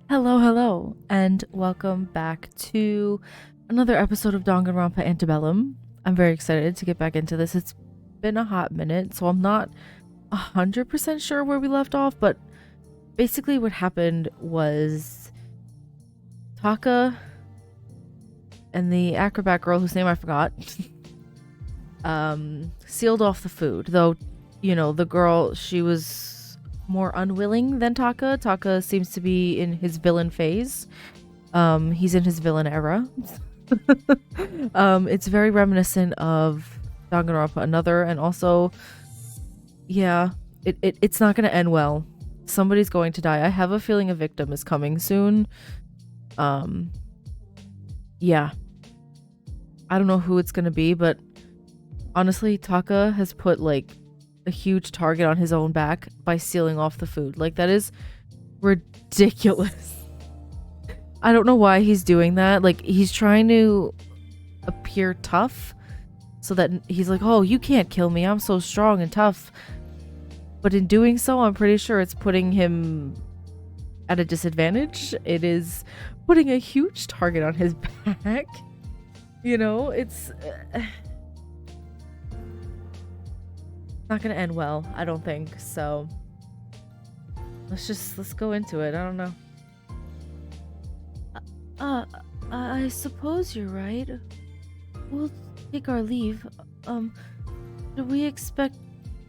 Hello, and welcome back to another episode of Danganronpa Antebellum. I'm very excited to get back into this. It's been a hot minute, so I'm not 100% sure where we left off, but basically what happened was Taka and the acrobat girl whose name I forgot sealed off the food, though, the girl, she was more unwilling than Taka. Taka seems to be in his villain phase. He's in his villain era. It's very reminiscent of Danganronpa another, and also, yeah, it's not gonna end well. Somebody's going to die. I have a feeling a victim is coming soon. Yeah. I don't know who it's gonna be, but honestly, Taka has put like a huge target on his own back by sealing off the food. Like, that is ridiculous. I don't know why he's doing that. Like, he's trying to appear tough so that he's like, oh, you can't kill me, I'm so strong and tough. But in doing so, I'm pretty sure it's putting him at a disadvantage. It is putting a huge target on his back. It's not gonna end well, I don't think. So let's go into it. I don't know. I suppose you're right. We'll take our leave. Do we expect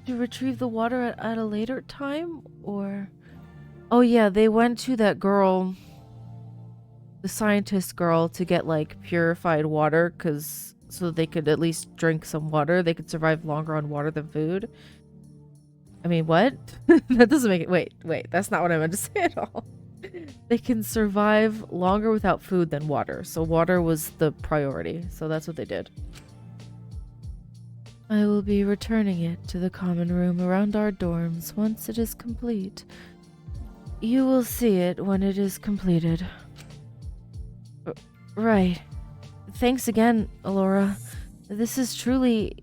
to retrieve the water at a later time, or? Oh yeah, they went to that girl, the scientist girl, to get like purified water, so they could at least drink some water. They could survive longer on water than food. I mean, what? That doesn't make it. Wait, that's not what I meant to say at all. They can survive longer without food than water. So water was the priority. So that's what they did. I will be returning it to the common room around our dorms once it is complete. You will see it when it is completed. Right. Thanks again, Alora. This is truly...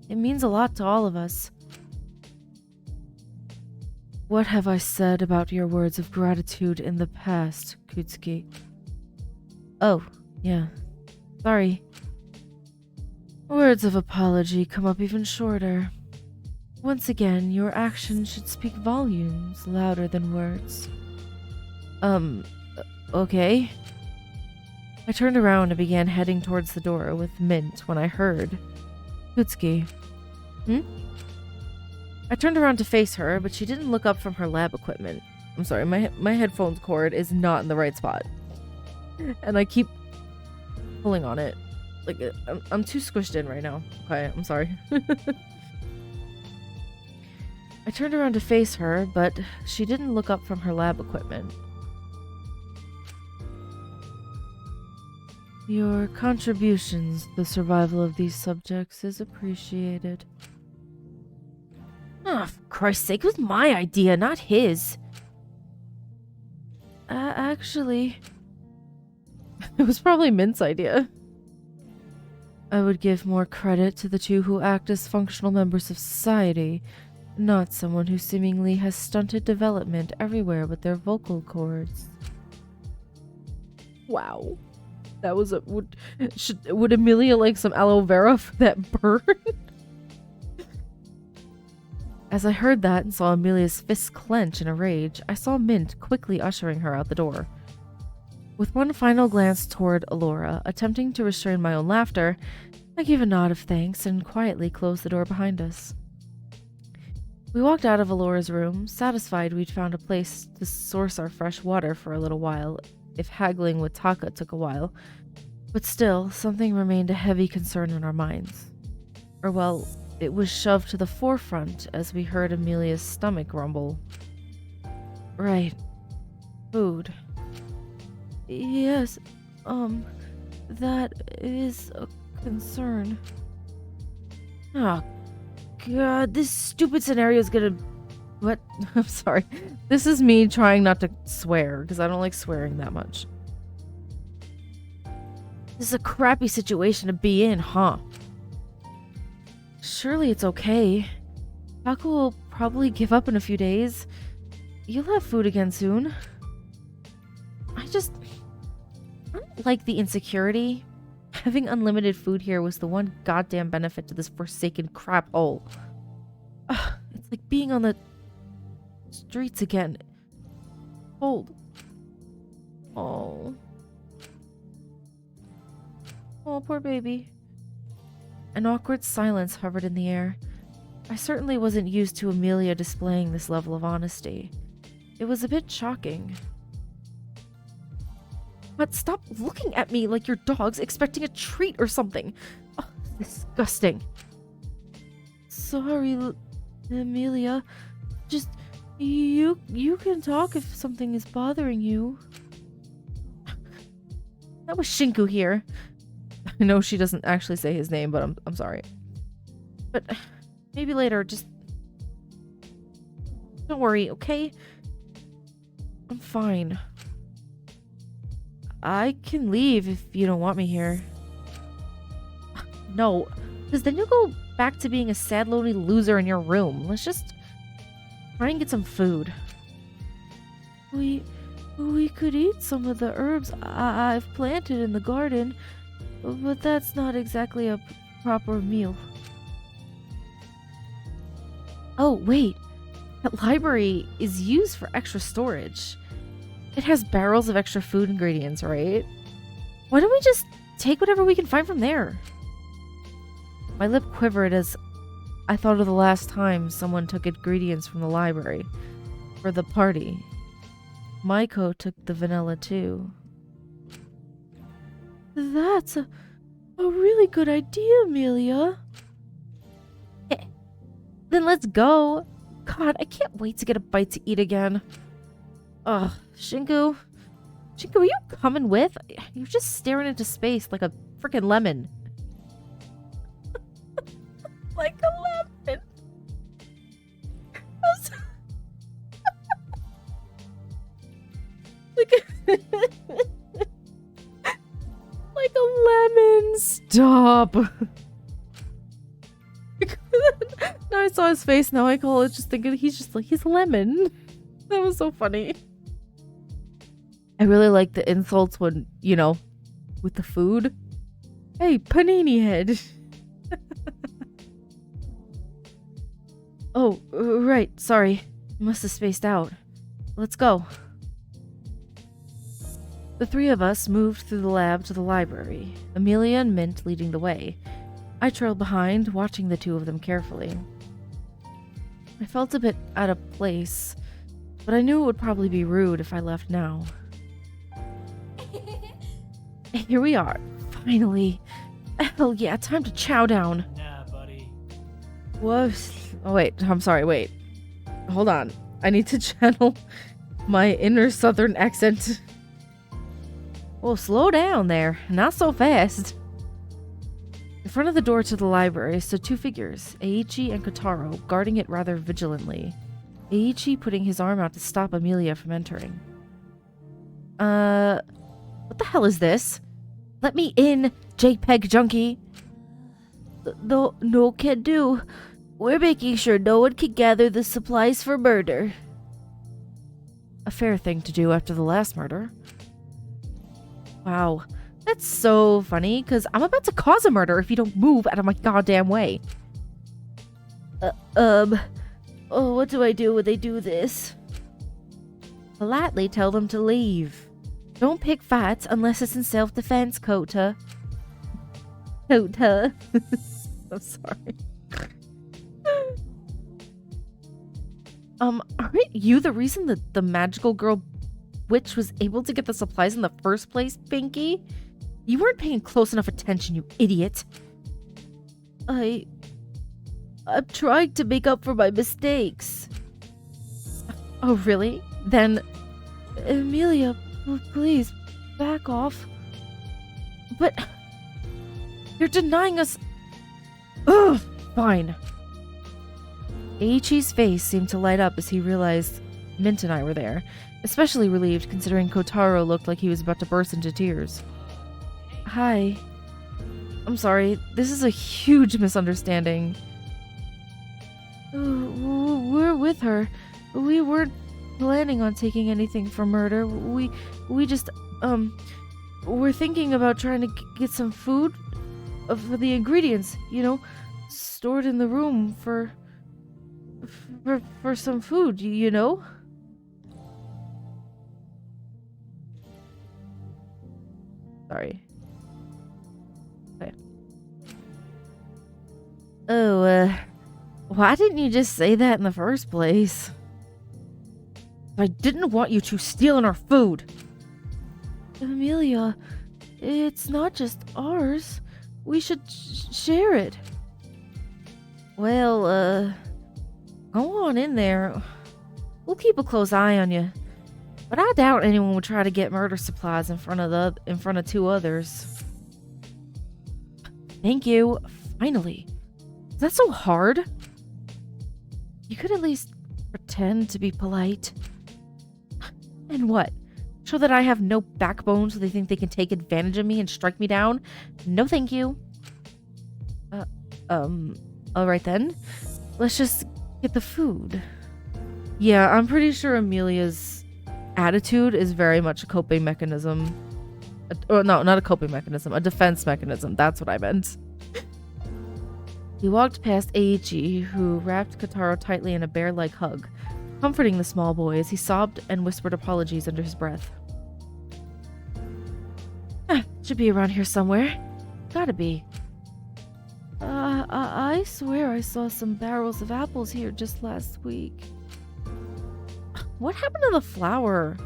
It means a lot to all of us. What have I said about your words of gratitude in the past, Kutsuki? Oh, yeah. Sorry. Words of apology come up even shorter. Once again, your actions should speak volumes louder than words. Okay. I turned around and began heading towards the door with Mint when I heard Kutsuki. I turned around to face her, but she didn't look up from her lab equipment. I'm sorry, my headphones cord is not in the right spot. And I keep pulling on it. Like, I'm too squished in right now. Okay, I'm sorry. I turned around to face her, but she didn't look up from her lab equipment. Your contributions to the survival of these subjects is appreciated. Oh, for Christ's sake, it was my idea, not his. Actually, it was probably Mint's idea. I would give more credit to the two who act as functional members of society, not someone who seemingly has stunted development everywhere but their vocal cords. Wow. That was a... Would Amelia like some aloe vera for that burn? As I heard that and saw Amelia's fists clench in a rage, I saw Mint quickly ushering her out the door. With one final glance toward Alora, attempting to restrain my own laughter, I gave a nod of thanks and quietly closed the door behind us. We walked out of Alora's room, satisfied we'd found a place to source our fresh water for a little while, if haggling with Taka took a while. But still, something remained a heavy concern in our minds. Or well, it was shoved to the forefront as we heard Amelia's stomach rumble. Right. Food. Yes, that is a concern. Oh, God, this stupid scenario is gonna... What? I'm sorry. This is me trying not to swear, because I don't like swearing that much. This is a crappy situation to be in, huh? Surely it's okay. Taco will probably give up in a few days. You'll have food again soon. I don't like the insecurity. Having unlimited food here was the one goddamn benefit to this forsaken crap hole. It's like being on the streets again. Cold. Oh. Oh, poor baby. An awkward silence hovered in the air. I certainly wasn't used to Amelia displaying this level of honesty. It was a bit shocking. But stop looking at me like your dog's expecting a treat or something. Oh, disgusting. Sorry, Amelia. Just, you can talk if something is bothering you. That was Shinku here. I know she doesn't actually say his name, but I'm sorry. But maybe later, just don't worry, okay? I'm fine. I can leave if you don't want me here. No, because then you'll go back to being a sad, lonely loser in your room. Let's just try and get some food. We could eat some of the herbs I've planted in the garden, but that's not exactly a proper meal. Oh, wait. That library is used for extra storage. It has barrels of extra food ingredients, right? Why don't we just take whatever we can find from there? My lip quivered as I thought of the last time someone took ingredients from the library for the party. Maiko took the vanilla too. That's a really good idea, Amelia. Then let's go. God, I can't wait to get a bite to eat again. Ugh, Shinku, are you coming with? You're just staring into space like a freaking lemon. Like a lemon. Like a lemon. Stop. Now I saw his face. Now I call it just thinking he's lemon. That was so funny. I really like the insults when, with the food. Hey, panini head. Oh, right. Sorry. Must have spaced out. Let's go. The three of us moved through the lab to the library, Amelia and Mint leading the way. I trailed behind, watching the two of them carefully. I felt a bit out of place, but I knew it would probably be rude if I left now. Here we are, finally. Hell yeah, time to chow down. Nah, buddy. Whoa. Oh, wait, I'm sorry, wait. Hold on. I need to channel my inner southern accent. Well, slow down there. Not so fast. In front of the door to the library stood two figures, Eiichi and Kotaro, guarding it rather vigilantly. Eiichi putting his arm out to stop Amelia from entering. What the hell is this? Let me in, JPEG junkie. No can do. We're making sure no one can gather the supplies for murder. A fair thing to do after the last murder. Wow, that's so funny, because I'm about to cause a murder if you don't move out of my goddamn way. Oh, what do I do when they do this? Politely tell them to leave. Don't pick fights unless it's in self-defense, Kota. Kota. I'm sorry. Aren't you the reason that the magical girl witch was able to get the supplies in the first place, Pinky? You weren't paying close enough attention, you idiot. I'm trying to make up for my mistakes. Oh, really? Then, Amelia, please, back off. But, you're denying us... Ugh, fine. Eiichi's face seemed to light up as he realized Mint and I were there, especially relieved considering Kotaro looked like he was about to burst into tears. Hi. I'm sorry, this is a huge misunderstanding. We're with her. We weren't planning on taking anything for murder. We just, we're thinking about trying to get some food for the ingredients, stored in the room for some food, you know? Sorry. Okay. Oh, why didn't you just say that in the first place? I didn't want you two stealing our food. Amelia, it's not just ours. We should share it. Well, go on in there. We'll keep a close eye on you. But I doubt anyone would try to get murder supplies in front of two others. Thank you. Finally. Is that so hard? You could at least pretend to be polite. And what? Show that I have no backbone so they think they can take advantage of me and strike me down? No thank you. Alright then. Let's just get the food. Yeah, I'm pretty sure Amelia's attitude is very much a coping mechanism. Or no, not a coping mechanism, a defense mechanism. That's what I meant. He walked past Eiichi, who wrapped Kotaro tightly in a bear-like hug, comforting the small boy as he sobbed and whispered apologies under his breath. Should be around here somewhere. Gotta be. I swear I saw some barrels of apples here just last week. What happened to the flour?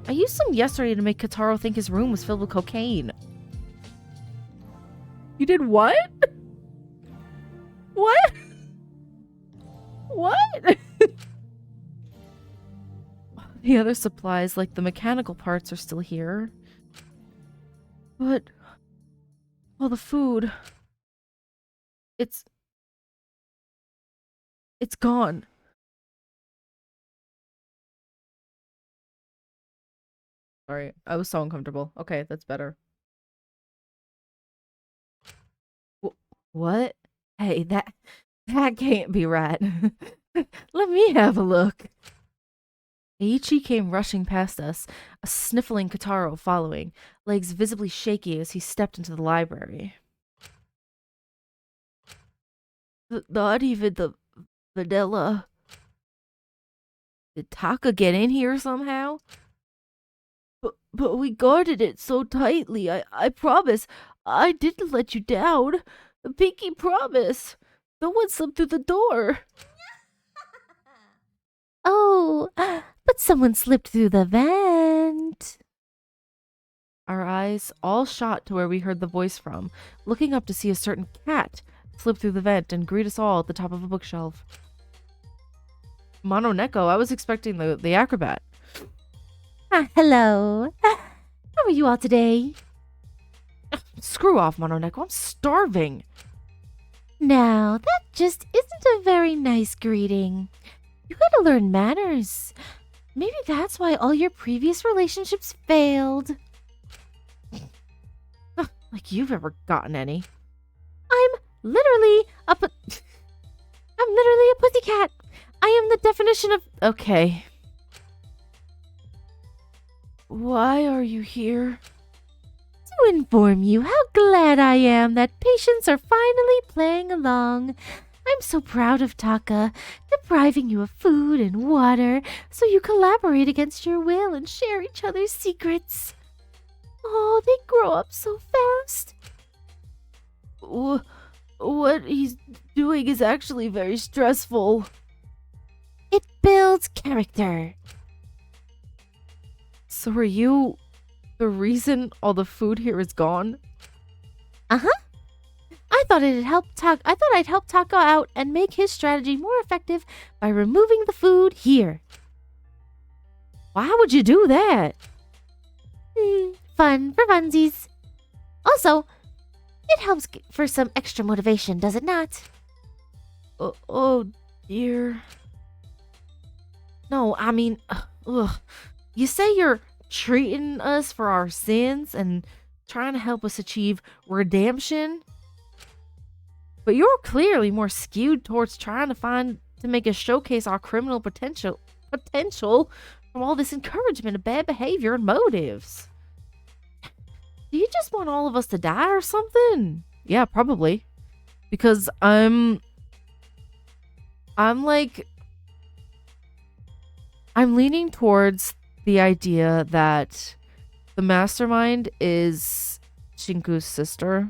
I used some yesterday to make Kotaro think his room was filled with cocaine. You did what? What? What? The other supplies, like the mechanical parts, are still here. But all the food, it's gone. Sorry, I was so uncomfortable. Okay, that's better. What? Hey, that can't be right. Let me have a look. Eiichi came rushing past us, a sniffling Kotaro following, legs visibly shaky as he stepped into the library. Not even the vanilla. Did Taka get in here somehow? But we guarded it so tightly. I promise. I didn't let you down. Pinky promise. No one slipped through the door. Oh, but someone slipped through the vent. Our eyes all shot to where we heard the voice from, looking up to see a certain cat slip through the vent and greet us all at the top of a bookshelf. Mononeko, I was expecting the acrobat. Hello. How are you all today? Screw off, Mononeko. I'm starving. Now, that just isn't a very nice greeting. You gotta learn manners. Maybe that's why all your previous relationships failed. Like you've ever gotten any. I'm literally a pussycat. I am the definition of... Okay. Why are you here? To inform you how glad I am that patients are finally playing along. I'm so proud of Taka, depriving you of food and water so you collaborate against your will and share each other's secrets. Oh, they grow up so fast. What he's doing is actually very stressful. It builds character. So are you the reason all the food here is gone? Uh-huh. I thought I'd help Taka out and make his strategy more effective by removing the food here. Why would you do that? Fun for funsies. Also, it helps for some extra motivation, does it not? Oh dear. No, I mean, ugh. You say you're treating us for our sins and trying to help us achieve redemption, but you're clearly more skewed towards trying to make us showcase our criminal potential potential from all this encouragement of bad behavior and motives. Do you just want all of us to die or something? Yeah, probably. Because I'm leaning towards the idea that the mastermind is Shinku's sister.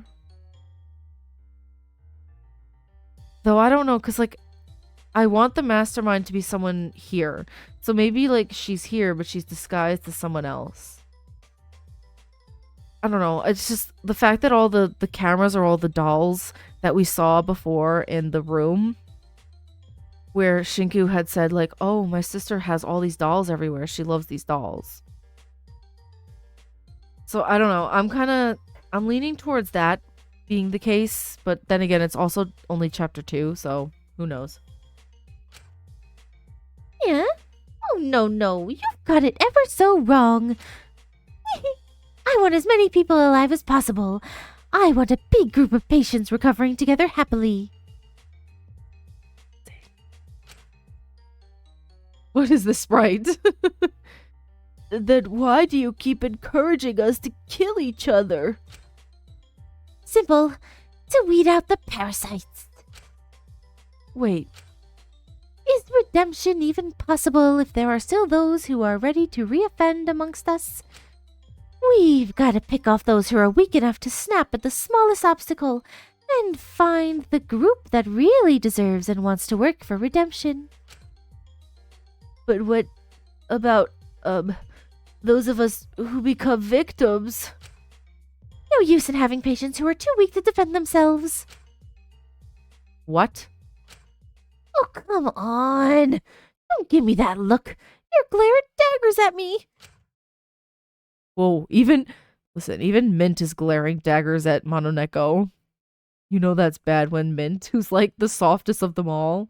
Though I don't know, because, like, I want the mastermind to be someone here. So maybe, like, she's here, but she's disguised as someone else. I don't know. It's just the fact that all the cameras are all the dolls that we saw before in the room where Shinku had said, like, oh, my sister has all these dolls everywhere. She loves these dolls. So I don't know. I'm leaning towards that being the case, but then again, it's also only chapter 2, so who knows? Yeah? Oh, no. You've got it ever so wrong. I want as many people alive as possible. I want a big group of patients recovering together happily. What is the sprite? Then why do you keep encouraging us to kill each other? Simple. To weed out the parasites. Wait. Is redemption even possible if there are still those who are ready to reoffend amongst us? We've got to pick off those who are weak enough to snap at the smallest obstacle and find the group that really deserves and wants to work for redemption. But what about, those of us who become victims? No use in having patients who are too weak to defend themselves. What? Oh, come on. Don't give me that look. You're glaring daggers at me. Whoa, even Mint is glaring daggers at Mononeko. You know that's bad when Mint, who's like the softest of them all.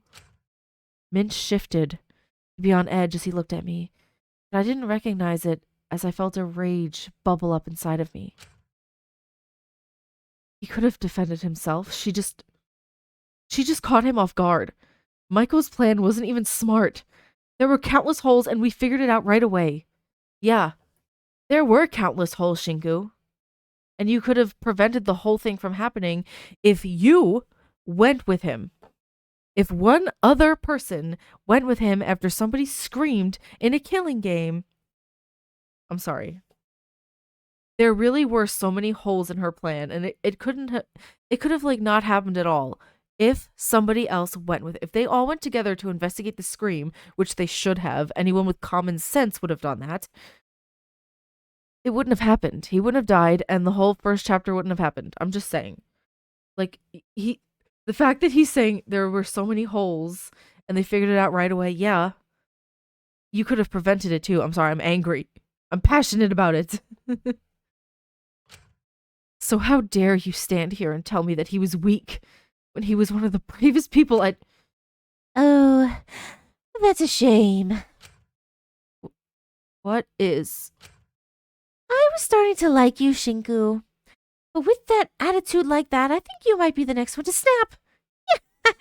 Mint shifted to be on edge as he looked at me, but I didn't recognize it as I felt a rage bubble up inside of me. He could have defended himself. She just caught him off guard. Maiko's plan wasn't even smart. There were countless holes and we figured it out right away. Yeah, there were countless holes, Shinku. And you could have prevented the whole thing from happening if you went with him. If one other person went with him after somebody screamed in a killing game. I'm sorry. There really were so many holes in her plan, and it could have like not happened at all if somebody else went with it. If they all went together to investigate the scream, which they should have, anyone with common sense would have done that. It wouldn't have happened. He wouldn't have died, and the whole first chapter wouldn't have happened. I'm just saying. Like, the fact that he's saying there were so many holes and they figured it out right away, yeah. You could have prevented it too. I'm sorry, I'm angry. I'm passionate about it. So how dare you stand here and tell me that he was weak when he was one of the bravest people at... Oh, that's a shame. What is... I was starting to like you, Shinku. But with that attitude like that, I think you might be the next one to snap.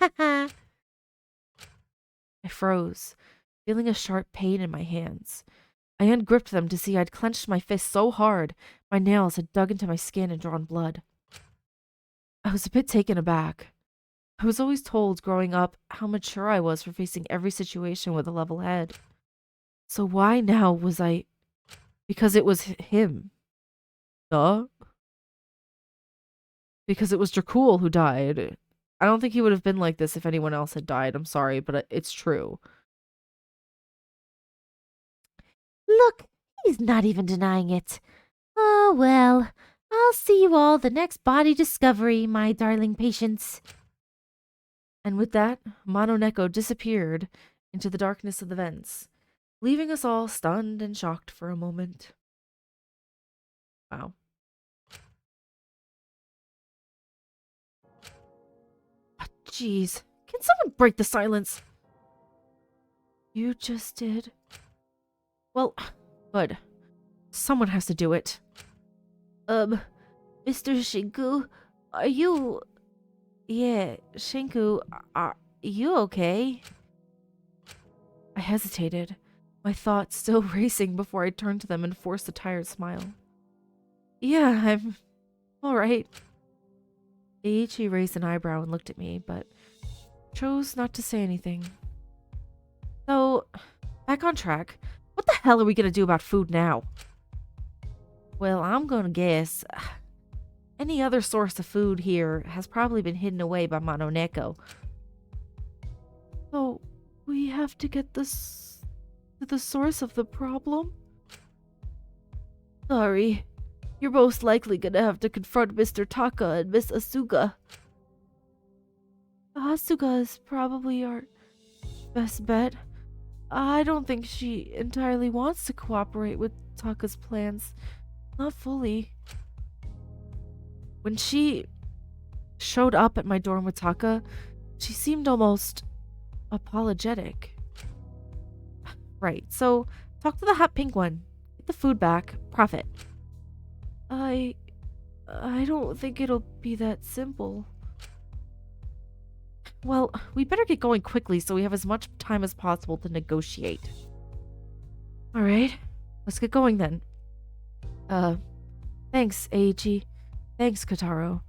I froze, feeling a sharp pain in my hands. I ungripped them to see I'd clenched my fist so hard, my nails had dug into my skin and drawn blood. I was a bit taken aback. I was always told growing up how mature I was for facing every situation with a level head. So why now was I... Because it was him. Duh. Because it was Dracul who died. I don't think he would have been like this if anyone else had died. I'm sorry, but it's true. Look, he's not even denying it. Oh, well, I'll see you all the next body discovery, my darling patients. And with that, Mononeko disappeared into the darkness of the vents, leaving us all stunned and shocked for a moment. Wow. Jeez, can someone break the silence? You just did. Well, good. Someone has to do it. Mr. Shinku, are you... Yeah, Shinku, are you okay? I hesitated, my thoughts still racing before I turned to them and forced a tired smile. Yeah, I'm all right. Eiichi raised an eyebrow and looked at me, but chose not to say anything. So, back on track. What the hell are we gonna do about food now? Well, I'm gonna guess any other source of food here has probably been hidden away by Mononeko. So, we have to get this to the source of the problem? Sorry, you're most likely gonna have to confront Mr. Taka and Miss Asuga. Asuga is probably our best bet. I don't think she entirely wants to cooperate with Taka's plans. Not fully. When she showed up at my dorm with Taka, she seemed almost apologetic. Right, so talk to the hot pink one. Get the food back. Profit. I don't think it'll be that simple. Well, we better get going quickly so we have as much time as possible to negotiate. Alright, let's get going then. Thanks, Eiichi. Thanks, Kotaro.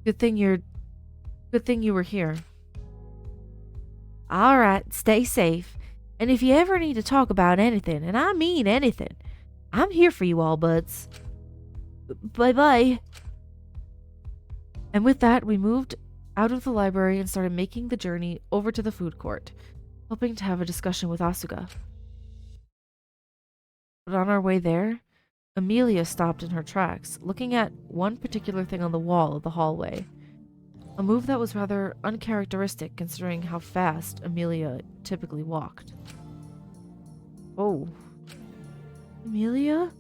Good thing you were here. Alright, stay safe. And if you ever need to talk about anything, and I mean anything, I'm here for you all, buds. Bye-bye. And with that, we moved out of the library and started making the journey over to the food court, hoping to have a discussion with Asuga. But on our way there, Amelia stopped in her tracks, looking at one particular thing on the wall of the hallway. A move that was rather uncharacteristic considering how fast Amelia typically walked. Oh. Amelia?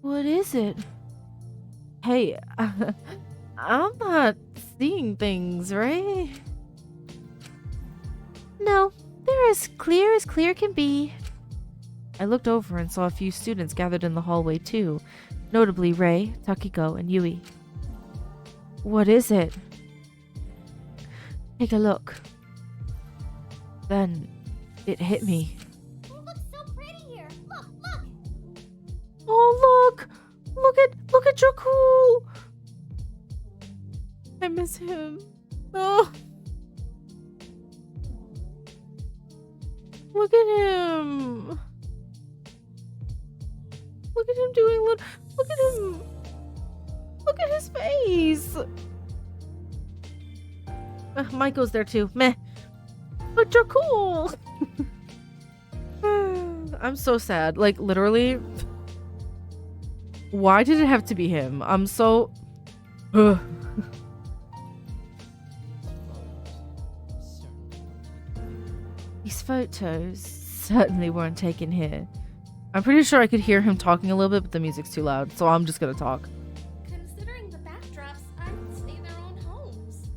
What is it? Hey, I'm not seeing things, right? No, they're as clear can be. I looked over and saw a few students gathered in the hallway too, notably Rei, Takiko, and Yui. What is it? Take a look. Then it hit me. It looks so pretty here. Look, look. Oh, look! Look at Jakul! I miss him. Oh. Look at him. Look at him doing look at him. Look at his face. Maiko's there too. Meh. But you're cool. I'm so sad. Like, literally. Why did it have to be him? I'm so... Ugh. These photos certainly weren't taken here. I'm pretty sure I could hear him talking a little bit, but the music's too loud, so I'm just gonna talk. Considering the backdrops, I'd say their own homes.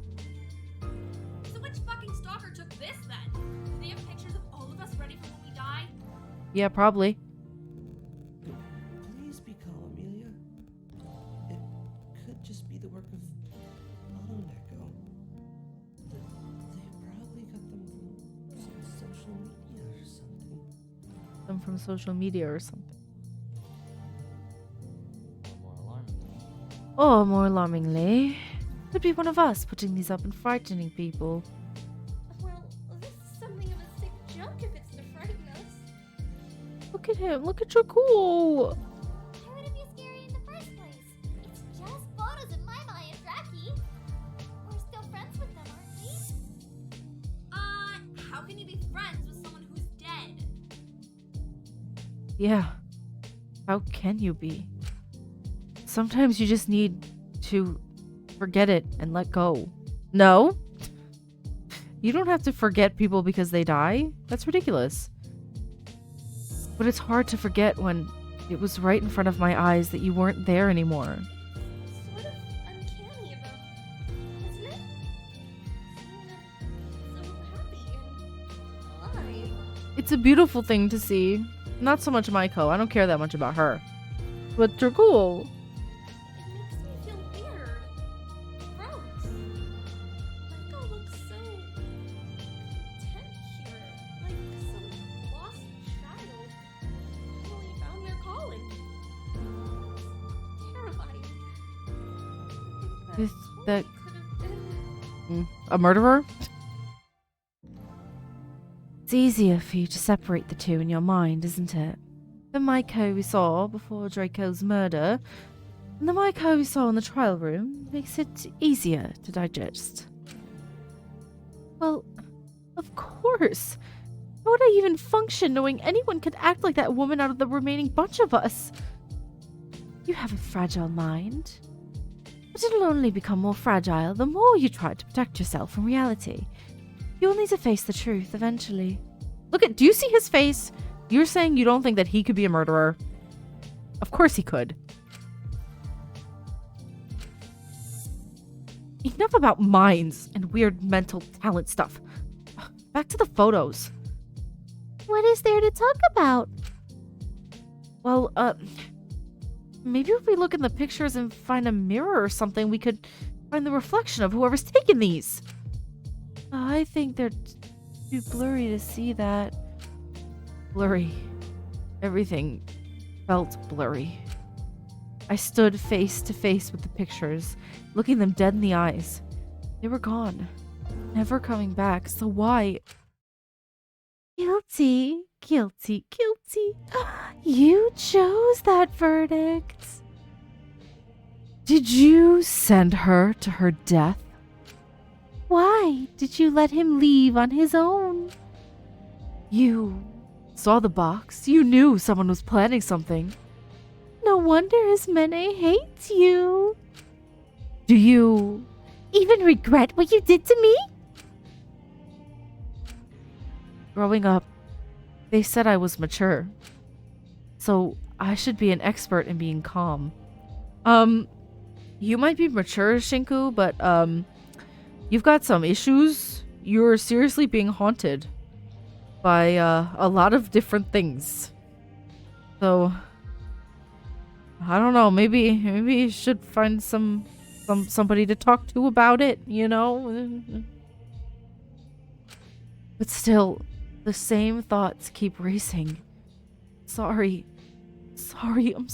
So which fucking stalker took this then? Do they have pictures of all of us ready for when we die? Yeah, probably. Please be calm, Amelia. It could just be the work of Mononeko. They probably got them from some social media or something. Them from social media or something. Or more alarmingly, could be one of us putting these up and frightening people. Well, this is something of a sick joke if it's to frighten us. Look at him. Look at Jakul. Why would it be scary in the first place? It's just photos of Maimai and Raki. We're still friends with them, aren't we? How can you be friends with someone who's dead? Yeah. How can you be? Sometimes you just need to forget it and let go. No? You don't have to forget people because they die. That's ridiculous. But it's hard to forget when it was right in front of my eyes that you weren't there anymore. Sort of uncanny about, isn't it? So happy and alive. It's a beautiful thing to see. Not so much Maiko. I don't care that much about her. But they're cool. It makes me feel weird. Gross. Michael looks so content here. Like With that Could have been. a murderer? It's easier for you to separate the two in your mind, isn't it? The Maiko we saw before Draco's murder and the Maiko we saw in the trial room makes it easier to digest. Well, of course. How would I even function knowing anyone could act like that woman out of the remaining bunch of us? You have a fragile mind. But it'll only become more fragile the more you try to protect yourself from reality. You'll need to face the truth eventually. Do you see his face? You're saying you don't think that he could be a murderer? Of course he could. Enough about minds and weird mental talent stuff. Back to the photos. What is there to talk about? Well, maybe if we look in the pictures and find a mirror or something, we could find the reflection of whoever's taken these. I think they're too blurry to see that. Blurry. Everything felt blurry. I stood face to face with the pictures, looking them dead in the eyes. They were gone, never coming back, so why? Guilty, guilty, guilty. You chose that verdict. Did you send her to her death? Why did you let him leave on his own? You saw the box. You knew someone was planning something. No wonder Ismene hates you. Do you even regret what you did to me? Growing up, they said I was mature. So I should be an expert in being calm. You might be mature, Shinku, but, you've got some issues. You're seriously being haunted by, a lot of different things. So, I don't know, maybe you should find somebody to talk to about it, you know? But still, the same thoughts keep racing. Sorry. I'm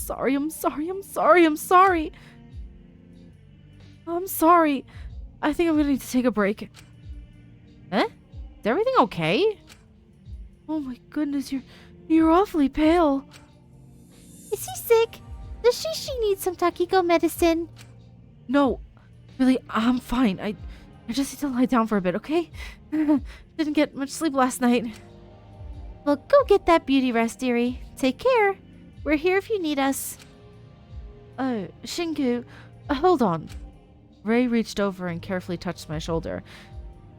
sorry. I think I'm gonna need to take a break. Eh? Is everything okay? Oh my goodness, you're awfully pale. Is he sick? Does she need some Takiko medicine? No, really, I'm fine. I just need to lie down for a bit, okay? Didn't get much sleep last night. Well, go get that beauty rest, dearie. Take care. We're here if you need us. Shinku, hold on. Ray reached over and carefully touched my shoulder,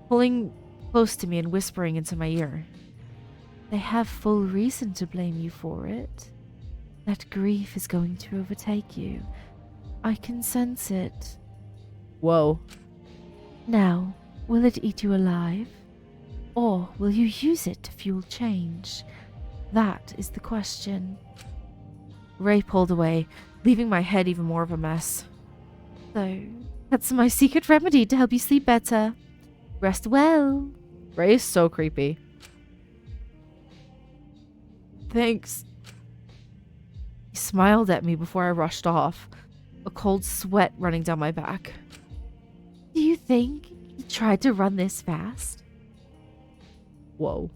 pulling close to me and whispering into my ear. They have full reason to blame you for it. That grief is going to overtake you. I can sense it. Whoa. Now, will it eat you alive? Or will you use it to fuel change? That is the question. Ray pulled away, leaving my head even more of a mess. So, that's my secret remedy to help you sleep better. Rest well. Ray is so creepy. Thanks. He smiled at me before I rushed off, a cold sweat running down my back. Do you think he tried to run this fast? Whoa.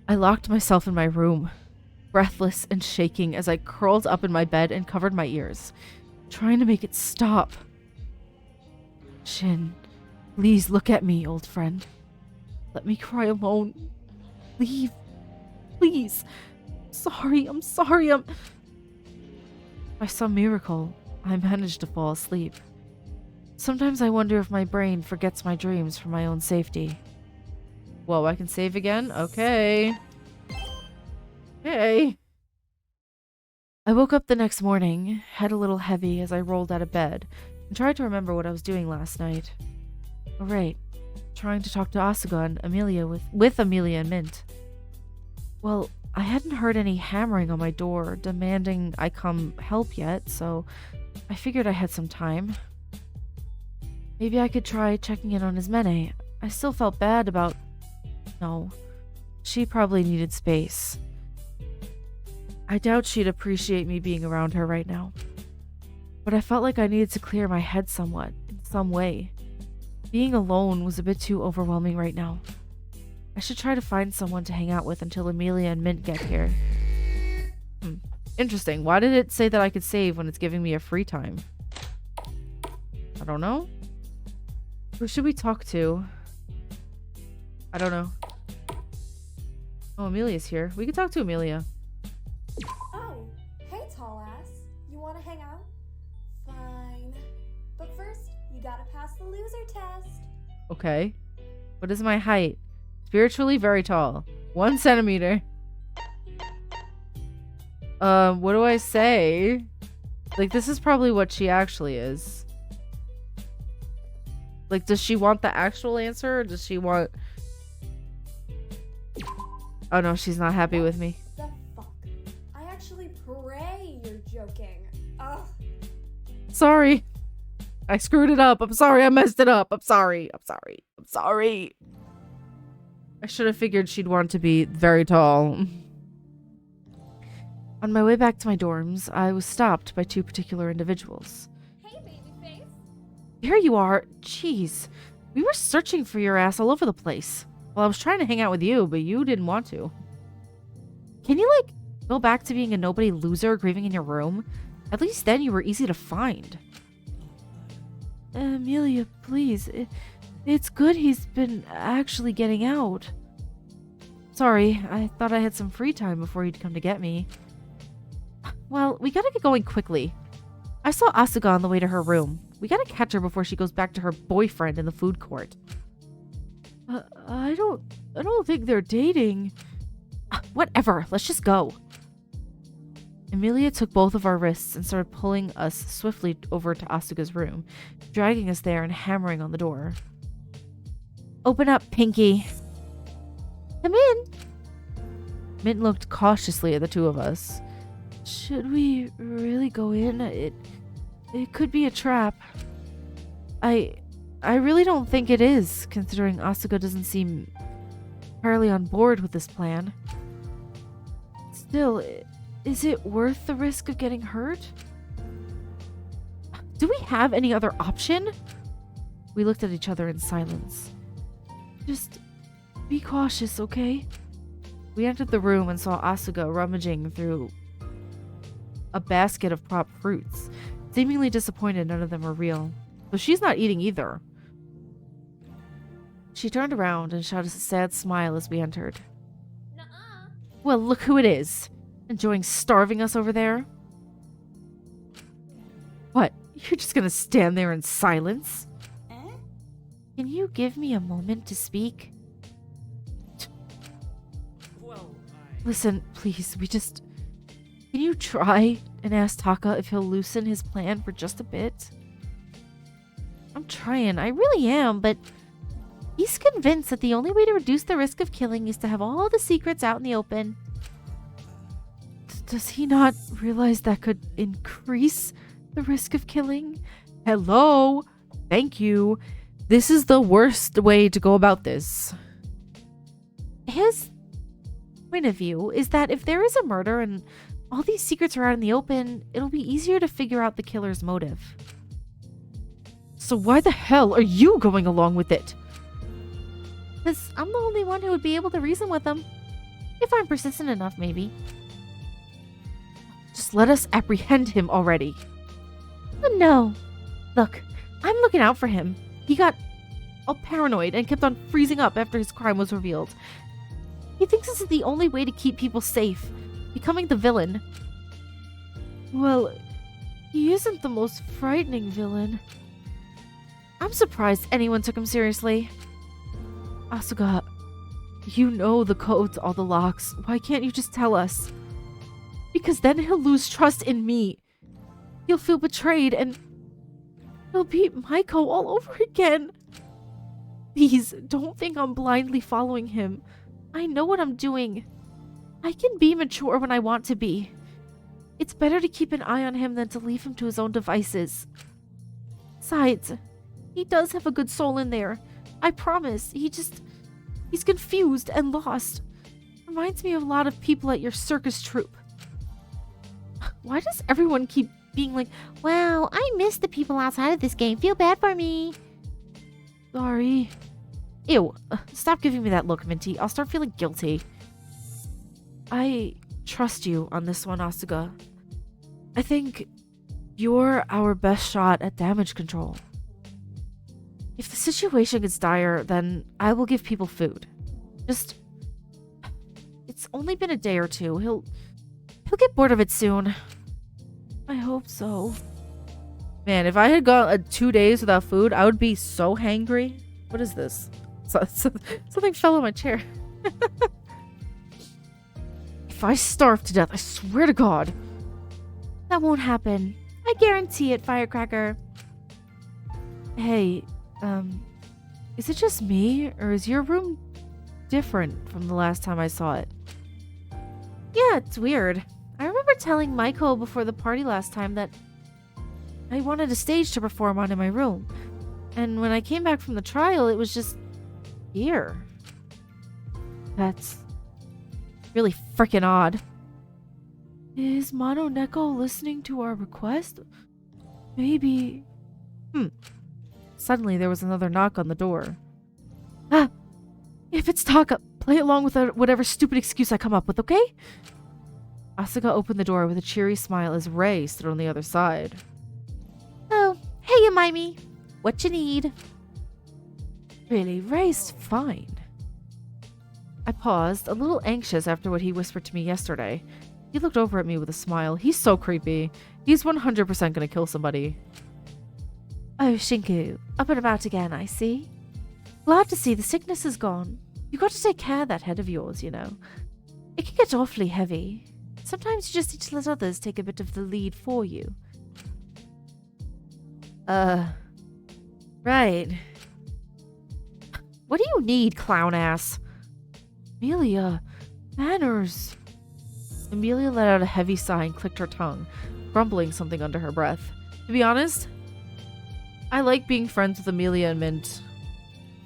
I locked myself in my room, breathless and shaking as I curled up in my bed and covered my ears, trying to make it stop. Shin, please look at me, old friend. Let me cry alone. Leave. Please. I'm sorry. By some miracle, I managed to fall asleep. Sometimes I wonder if my brain forgets my dreams for my own safety. Whoa, I can save again? Okay. Hey. I woke up the next morning, head a little heavy as I rolled out of bed, and tried to remember what I was doing last night. Oh, right. Trying to talk to Asuga and Amelia with Amelia and Mint. Well, I hadn't heard any hammering on my door demanding I come help yet, so I figured I had some time. Maybe I could try checking in on Ismene. I still felt bad about... No. She probably needed space. I doubt she'd appreciate me being around her right now. but I felt like I needed to clear my head somewhat, in some way. Being alone was a bit too overwhelming right now. I should try to find someone to hang out with until Amelia and Mint get here. Interesting. Why did it say that I could save when it's giving me a free time? I don't know. Who should we talk to? I don't know. Oh, Amelia's here. We could talk to Amelia. Oh, hey, tall ass. You want to hang out? Fine. But first, you gotta pass the loser test. Okay. What is my height? Spiritually very tall. 1 centimeter. What do I say? Like, this is probably what she actually is. Like, does she want the actual answer, or does she want... Oh no, she's not happy with me. The fuck? I actually pray you're joking. Ugh. Sorry. I screwed it up. I'm sorry I messed it up. I'm sorry. I'm sorry. I'm sorry. I should have figured she'd want to be very tall. On my way back to my dorms, I was stopped by 2 particular individuals. Hey, babyface. Here you are. Jeez. We were searching for your ass all over the place. Well, I was trying to hang out with you, but you didn't want to. Can you, like, go back to being a nobody loser grieving in your room? At least then you were easy to find. Amelia, please. It's good he's been actually getting out. Sorry, I thought I had some free time before you'd come to get me. Well, we gotta get going quickly. I saw Asuka on the way to her room. We gotta catch her before she goes back to her boyfriend in the food court. I don't think they're dating. Whatever, let's just go. Amelia took both of our wrists and started pulling us swiftly over to Asuka's room, dragging us there and hammering on the door. Open up, Pinky. Come in. Mint looked cautiously at the 2 of us. Should we really go in? It could be a trap. I really don't think it is, considering Asuka doesn't seem entirely on board with this plan. Still, is it worth the risk of getting hurt? Do we have any other option? We looked at each other in silence. Just be cautious, okay? We entered the room and saw Asuka rummaging through a basket of prop fruits, seemingly disappointed none of them were real. But she's not eating either. She turned around and shot us a sad smile as we entered. Nuh-uh. Well, look who it is. Enjoying starving us over there? What? You're just gonna stand there in silence? Can you give me a moment to speak? Well, Listen, please, Can you try and ask Taka if he'll loosen his plan for just a bit? I'm trying, I really am, but he's convinced that the only way to reduce the risk of killing is to have all the secrets out in the open. Does he not realize that could increase the risk of killing? Hello? Thank you. This is the worst way to go about this. His point of view is that if there is a murder and all these secrets are out in the open, it'll be easier to figure out the killer's motive. So why the hell are you going along with it? Because I'm the only one who would be able to reason with them. If I'm persistent enough, maybe. Just let us apprehend him already. No. Look, I'm looking out for him. He got all paranoid and kept on freezing up after his crime was revealed. He thinks this is the only way to keep people safe, becoming the villain. Well, he isn't the most frightening villain. I'm surprised anyone took him seriously. Asuka, you know the codes, all the locks. Why can't you just tell us? Because then he'll lose trust in me. He'll feel betrayed and he'll beat Maiko all over again. Please, don't think I'm blindly following him. I know what I'm doing. I can be mature when I want to be. It's better to keep an eye on him than to leave him to his own devices. Besides, he does have a good soul in there. I promise. He's confused and lost. Reminds me of a lot of people at your circus troupe. Why does everyone keep being like, wow, I miss the people outside of this game. Feel bad for me. Sorry. Ew. Stop giving me that look, Minty. I'll start feeling guilty. I trust you on this one, Asuka. I think you're our best shot at damage control. If the situation gets dire, then I will give people food. Just... It's only been a day or two. He'll get bored of it soon. I hope so. Man, if I had gone 2 days without food, I would be so hangry. What is this? Something fell on my chair. If I starve to death, I swear to God. That won't happen. I guarantee it, Firecracker. Hey, is it just me, or is your room different from the last time I saw it? Yeah, it's weird. I remember telling Michael before the party last time that I wanted a stage to perform on in my room. And when I came back from the trial, it was just here. That's really freaking odd. Is Mono Neko listening to our request? Maybe... Suddenly, there was another knock on the door. Ah! If it's Taka, play along with whatever stupid excuse I come up with, okay? Asuka opened the door with a cheery smile as Rei stood on the other side. Oh, hey, Yamaimi. What you need? Really, Rei's fine. I paused, a little anxious after what he whispered to me yesterday. He looked over at me with a smile. He's so creepy. He's 100% gonna kill somebody. Oh, Shinku, up and about again, I see. Glad to see the sickness is gone. You got to take care of that head of yours, you know. It can get awfully heavy. Sometimes you just need to let others take a bit of the lead for you. Right. What do you need, clown ass? Amelia, manners. Amelia let out a heavy sigh and clicked her tongue, grumbling something under her breath. To be honest, I like being friends with Amelia and Mint.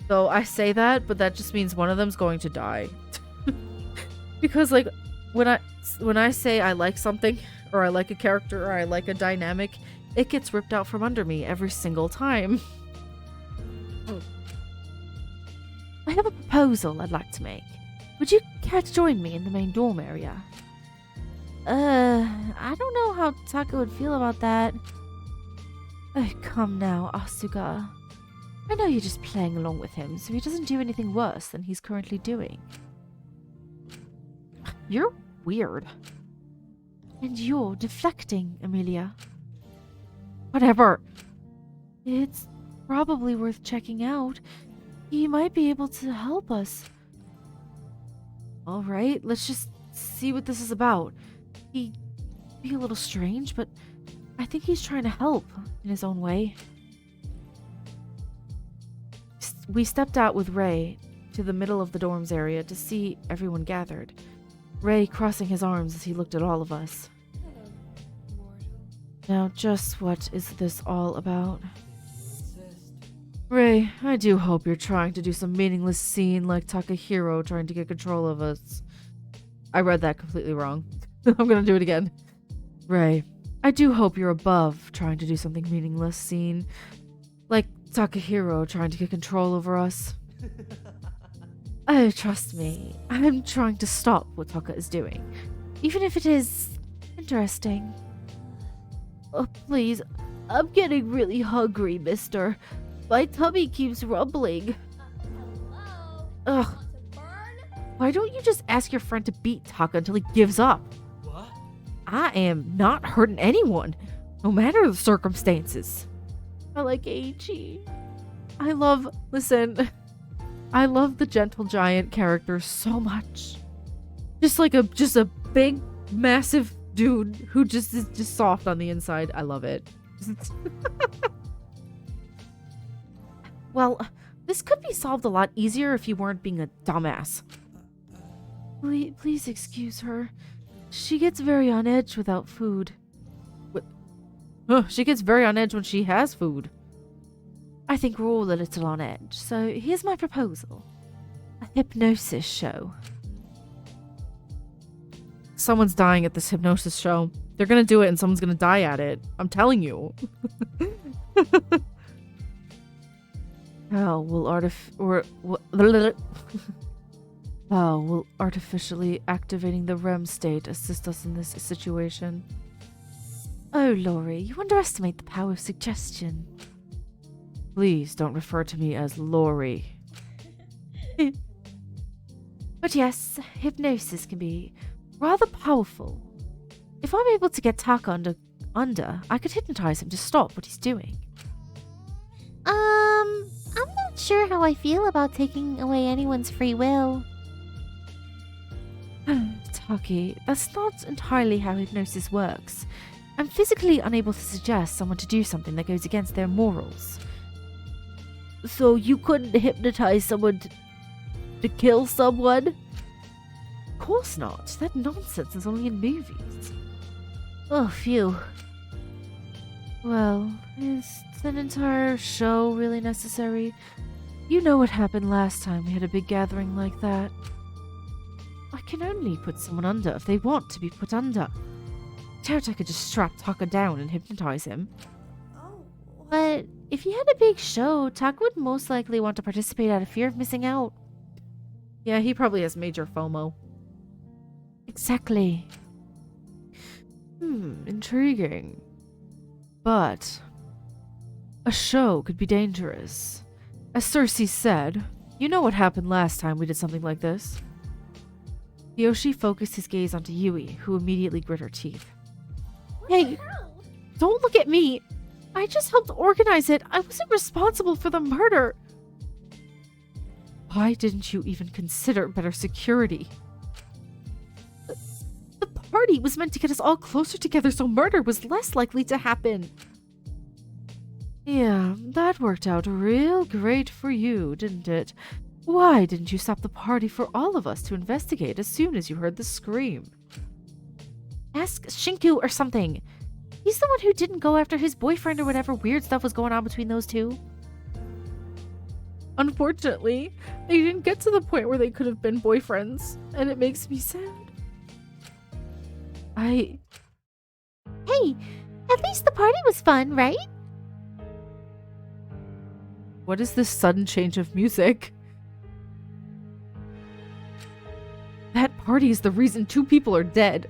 Though I say that, but that just means one of them's going to die. Because, like, when I say I like something, or I like a character, or I like a dynamic, it gets ripped out from under me every single time. I have a proposal I'd like to make. Would you care to join me in the main dorm area? I don't know how Taka would feel about that. Oh, come now, Asuka. I know you're just playing along with him, so he doesn't do anything worse than he's currently doing. You're weird. And you're deflecting, Amelia. Whatever. It's probably worth checking out. He might be able to help us. Alright, let's just see what this is about. He'd be a little strange, but I think he's trying to help in his own way. We stepped out with Rei to the middle of the dorms area to see everyone gathered. Rei crossing his arms as he looked at all of us. Hello, mortal. Now, just what is this all about? Rei, I do hope you're trying to do some meaningless scene like Takahiro trying to get control of us. I read that completely wrong. I'm gonna do it again. Rei, I do hope you're above trying to do something meaningless scene like Takahiro trying to get control over us. Oh, trust me, I'm trying to stop what Taka is doing, even if it is interesting. Oh, please, I'm getting really hungry, mister. My tummy keeps rumbling. Hello? Ugh. Want to burn? Why don't you just ask your friend to beat Taka until he gives up? What? I am not hurting anyone, no matter the circumstances. I like Eiichi. I love the gentle giant character so much. Just a big, massive dude who just is just soft on the inside. I love it. Well, this could be solved a lot easier if you weren't being a dumbass. Please excuse her. She gets very on edge without food. She gets very on edge when she has food. I think we're all a little on edge, so here's my proposal. A hypnosis show. Someone's dying at this hypnosis show. They're gonna do it and someone's gonna die at it. I'm telling you. How will How will artificially activating the REM state assist us in this situation? Oh, Laurie, you underestimate the power of suggestion. Please don't refer to me as Laurie. But yes, hypnosis can be rather powerful. If I'm able to get Taka under, I could hypnotize him to stop what he's doing. I'm not sure how I feel about taking away anyone's free will. Taki, that's not entirely how hypnosis works. I'm physically unable to suggest someone to do something that goes against their morals. So you couldn't hypnotize someone to kill someone? Of course not. That nonsense is only in movies. Oh, phew. Well, is an entire show really necessary? You know what happened last time we had a big gathering like that. I can only put someone under if they want to be put under. Doubt I could just strap Taka down and hypnotize him. Oh, But if you had a big show, Tak would most likely want to participate out of fear of missing out. Yeah, he probably has major FOMO. Exactly. Intriguing. But a show could be dangerous. As Cersei said, you know what happened last time we did something like this? Yoshi focused his gaze onto Yui, who immediately grit her teeth. Hey, Don't look at me! I just helped organize it. I wasn't responsible for the murder. Why didn't you even consider better security? The party was meant to get us all closer together so murder was less likely to happen. Yeah, that worked out real great for you, didn't it? Why didn't you stop the party for all of us to investigate as soon as you heard the scream? ask Shinku or something. He's the one who didn't go after his boyfriend or whatever weird stuff was going on between those two. Unfortunately, they didn't get to the point where they could have been boyfriends, and it makes me sad. Hey, at least the party was fun, right? What is this sudden change of music? That party is the reason 2 people are dead.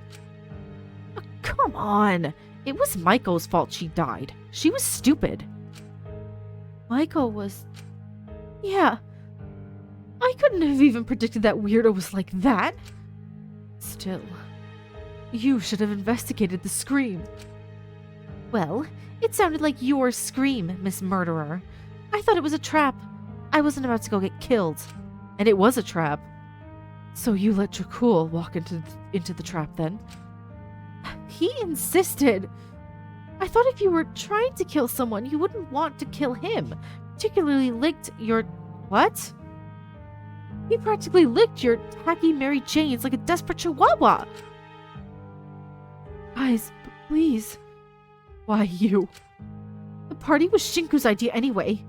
Oh, come on. It was Maiko's fault she died. She was stupid. Maiko was... Yeah. I couldn't have even predicted that weirdo was like that. Still, you should have investigated the scream. Well, it sounded like your scream, Miss Murderer. I thought it was a trap. I wasn't about to go get killed. And it was a trap. So you let Dracul walk into the trap then? He insisted. I thought if you were trying to kill someone, you wouldn't want to kill him. Particularly licked your... What? He practically licked your tacky Mary Janes like a desperate chihuahua. Guys, please. Why you? The party was Shinku's idea anyway.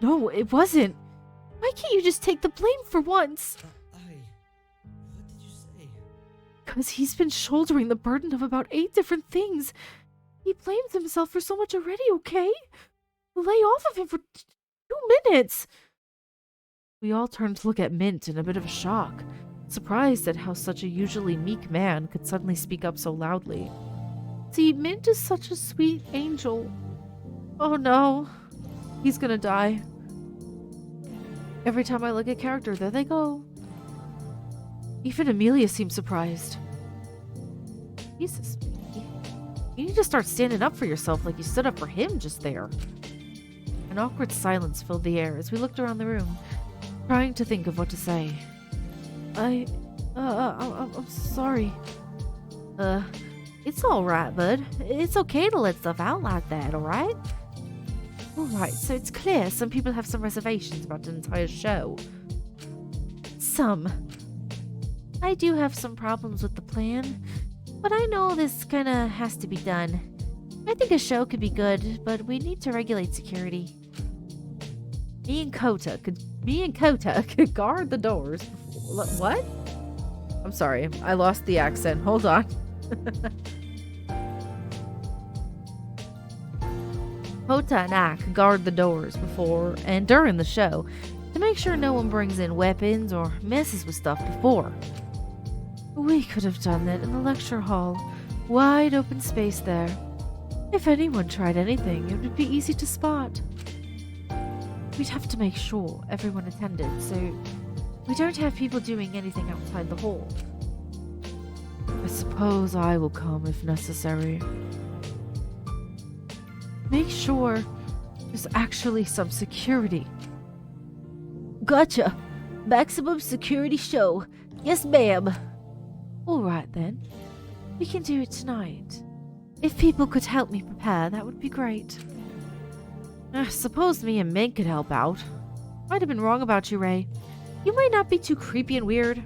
No, it wasn't. Why can't you just take the blame for once? What did you say? Because he's been shouldering the burden of about 8 different things. He blames himself for so much already, okay? Lay off of him for 2 minutes. We all turned to look at Mint in a bit of a shock, surprised at how such a usually meek man could suddenly speak up so loudly. See, Mint is such a sweet angel. Oh no, he's gonna die. Every time I look at character, there they go. Even Amelia seems surprised. Jesus, you need to start standing up for yourself like you stood up for him just there. An awkward silence filled the air as we looked around the room, trying to think of what to say. I'm sorry. It's alright, bud. It's okay to let stuff out like that, alright? Alright, so it's clear some people have some reservations about the entire show. Some. I do have some problems with the plan, but I know this kinda has to be done. I think a show could be good, but we need to regulate security. Me and Kota could guard the doors before, what? I'm sorry, I lost the accent. Hold on. Hota and Ak guard the doors before and during the show to make sure no one brings in weapons or messes with stuff before. We could have done that in the lecture hall. Wide open space there. If anyone tried anything, it would be easy to spot. We'd have to make sure everyone attended, so we don't have people doing anything outside the hall. I suppose I will come if necessary. Make sure there's actually some security. Gotcha. Maximum security show. Yes, ma'am. All right, then. We can do it tonight. If people could help me prepare, that would be great. I suppose me and Mint could help out. Might have been wrong about you, Ray. You might not be too creepy and weird.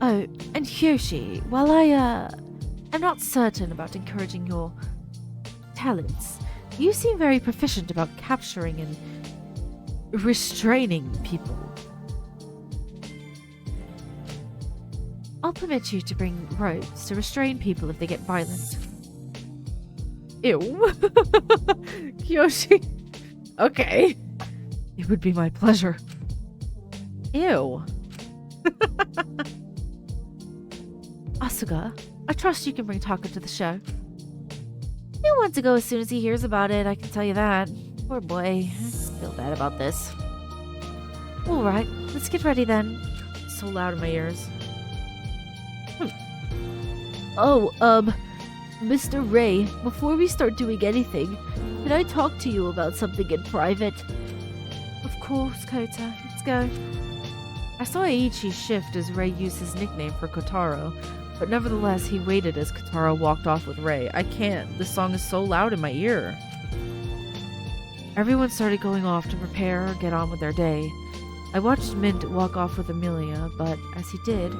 Oh, and Kyoshi, while I'm not certain about encouraging your talents, you seem very proficient about capturing and restraining people. I'll permit you to bring ropes to restrain people if they get violent. Ew. Kyoshi. Okay. It would be my pleasure. Ew. Asuka, I trust you can bring Taka to the show. He'll want to go as soon as he hears about it, I can tell you that. Poor boy. I feel bad about this. Alright, let's get ready then. It's so loud in my ears. Oh, Mr. Ray, before we start doing anything, can I talk to you about something in private? Of course, Kota. Let's go. I saw Aiichi shift as Ray used his nickname for Kotaro, but nevertheless he waited as Kotaro walked off with Ray. I can't. This song is so loud in my ear. Everyone started going off to prepare or get on with their day. I watched Mint walk off with Amelia, but as he did,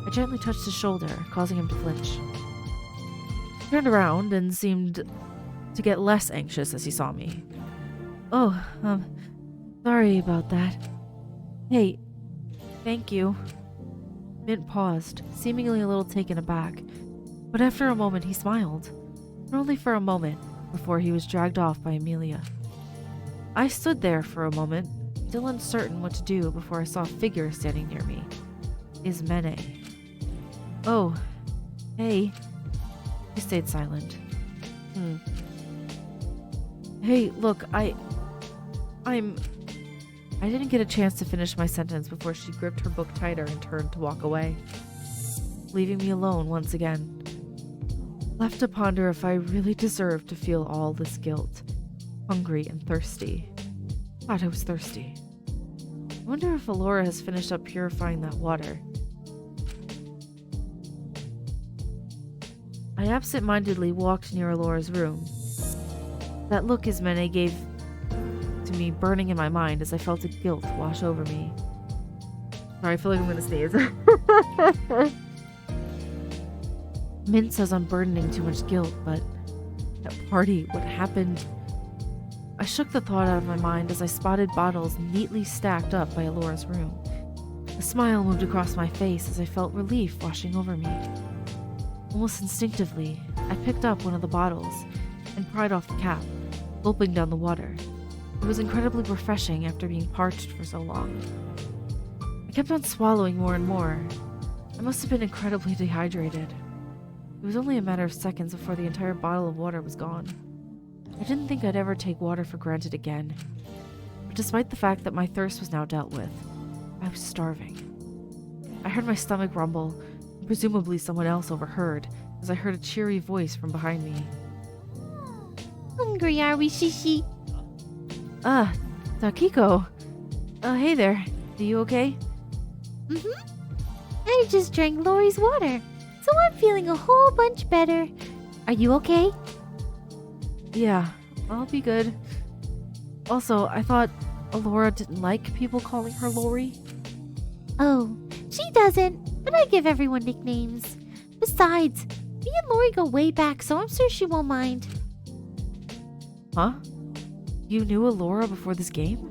I gently touched his shoulder, causing him to flinch. He turned around and seemed to get less anxious as he saw me. Oh, sorry about that. Hey, thank you. Mint paused, seemingly a little taken aback, but after a moment he smiled, but only for a moment, before he was dragged off by Amelia. I stood there for a moment, still uncertain what to do before I saw a figure standing near me. Ismene. Oh, hey. He stayed silent. Hey, look, I didn't get a chance to finish my sentence before she gripped her book tighter and turned to walk away, leaving me alone once again. Left to ponder if I really deserved to feel all this guilt, hungry and thirsty. God, I was thirsty. I wonder if Alora has finished up purifying that water. I absent-mindedly walked near Alora's room. That look Ismene gave to me burning in my mind as I felt a guilt wash over me. Sorry, I feel like I'm gonna sneeze. Mint says I'm burdening too much guilt, but that party, what happened? I shook the thought out of my mind as I spotted bottles neatly stacked up by Alora's room. A smile moved across my face as I felt relief washing over me. Almost instinctively, I picked up one of the bottles and pried off the cap, gulping down the water. It was incredibly refreshing after being parched for so long. I kept on swallowing more and more. I must have been incredibly dehydrated. It was only a matter of seconds before the entire bottle of water was gone. I didn't think I'd ever take water for granted again. But despite the fact that my thirst was now dealt with, I was starving. I heard my stomach rumble, and presumably someone else overheard, as I heard a cheery voice from behind me. Hungry, are we, Shishi? Takiko. Hey there. Are you okay? I just drank Lori's water, so I'm feeling a whole bunch better. Are you okay? Yeah, I'll be good. Also, I thought Alora didn't like people calling her Lori. Oh, she doesn't, but I give everyone nicknames. Besides, me and Lori go way back, so I'm sure she won't mind. Huh? You knew Alora before this game?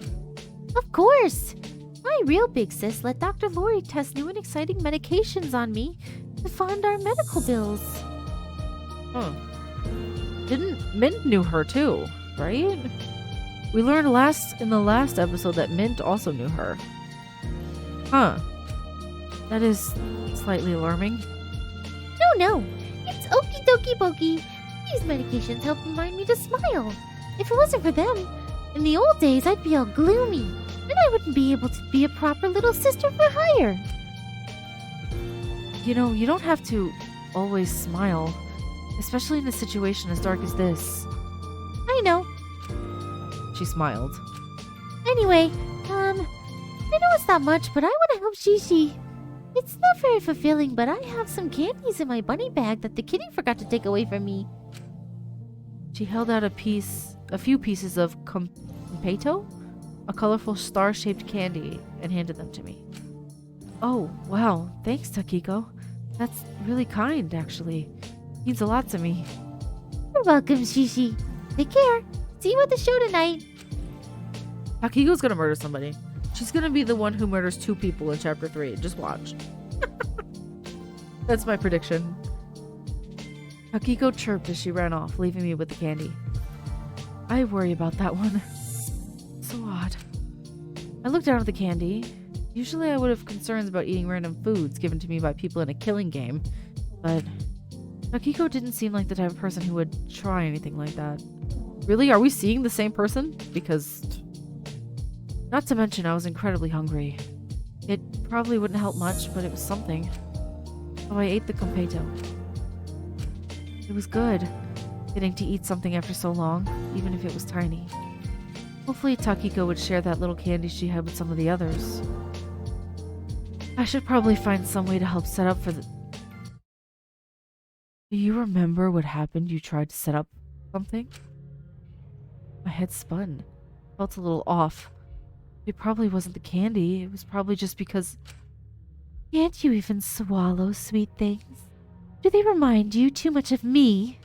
Of course! My My real big sis let Dr. Lori test new and exciting medications on me to fund our medical bills. Huh. Didn't Mint knew her too, right? We learned in the last episode that Mint also knew her. Huh. That is slightly alarming. No. It's okie dokie pokey. These medications help remind me to smile. If it wasn't for them, in the old days I'd be all gloomy, and I wouldn't be able to be a proper little sister for hire. You know, you don't have to always smile, especially in a situation as dark as this. I know. She smiled. Anyway, I know it's not much, but I want to help Shishi. It's not very fulfilling, but I have some candies in my bunny bag that the kitty forgot to take away from me. She held out a few pieces of competo, a colorful star-shaped candy, and handed them to me. Oh, wow. Thanks, Takiko. That's really kind, actually. Means a lot to me. You're welcome, Shishi. Take care. See you at the show tonight. Takiko's gonna murder somebody. She's gonna be the one who murders 2 people in chapter 3. Just watch. That's my prediction. Takiko chirped as she ran off, leaving me with the candy. I worry about that one. So odd. I looked down at the candy. Usually I would have concerns about eating random foods given to me by people in a killing game, but Takiko didn't seem like the type of person who would try anything like that. Really? Are we seeing the same person? Because... Not to mention I was incredibly hungry. It probably wouldn't help much, but it was something. So I ate the competo. It was good, getting to eat something after so long, even if it was tiny. Hopefully Takiko would share that little candy she had with some of the others. I should probably find some way to help set up for the... Do you remember what happened? You tried to set up something? My head spun. Felt a little off. It probably wasn't the candy. It was probably just because... Can't you even swallow sweet things? Do they remind you too much of me?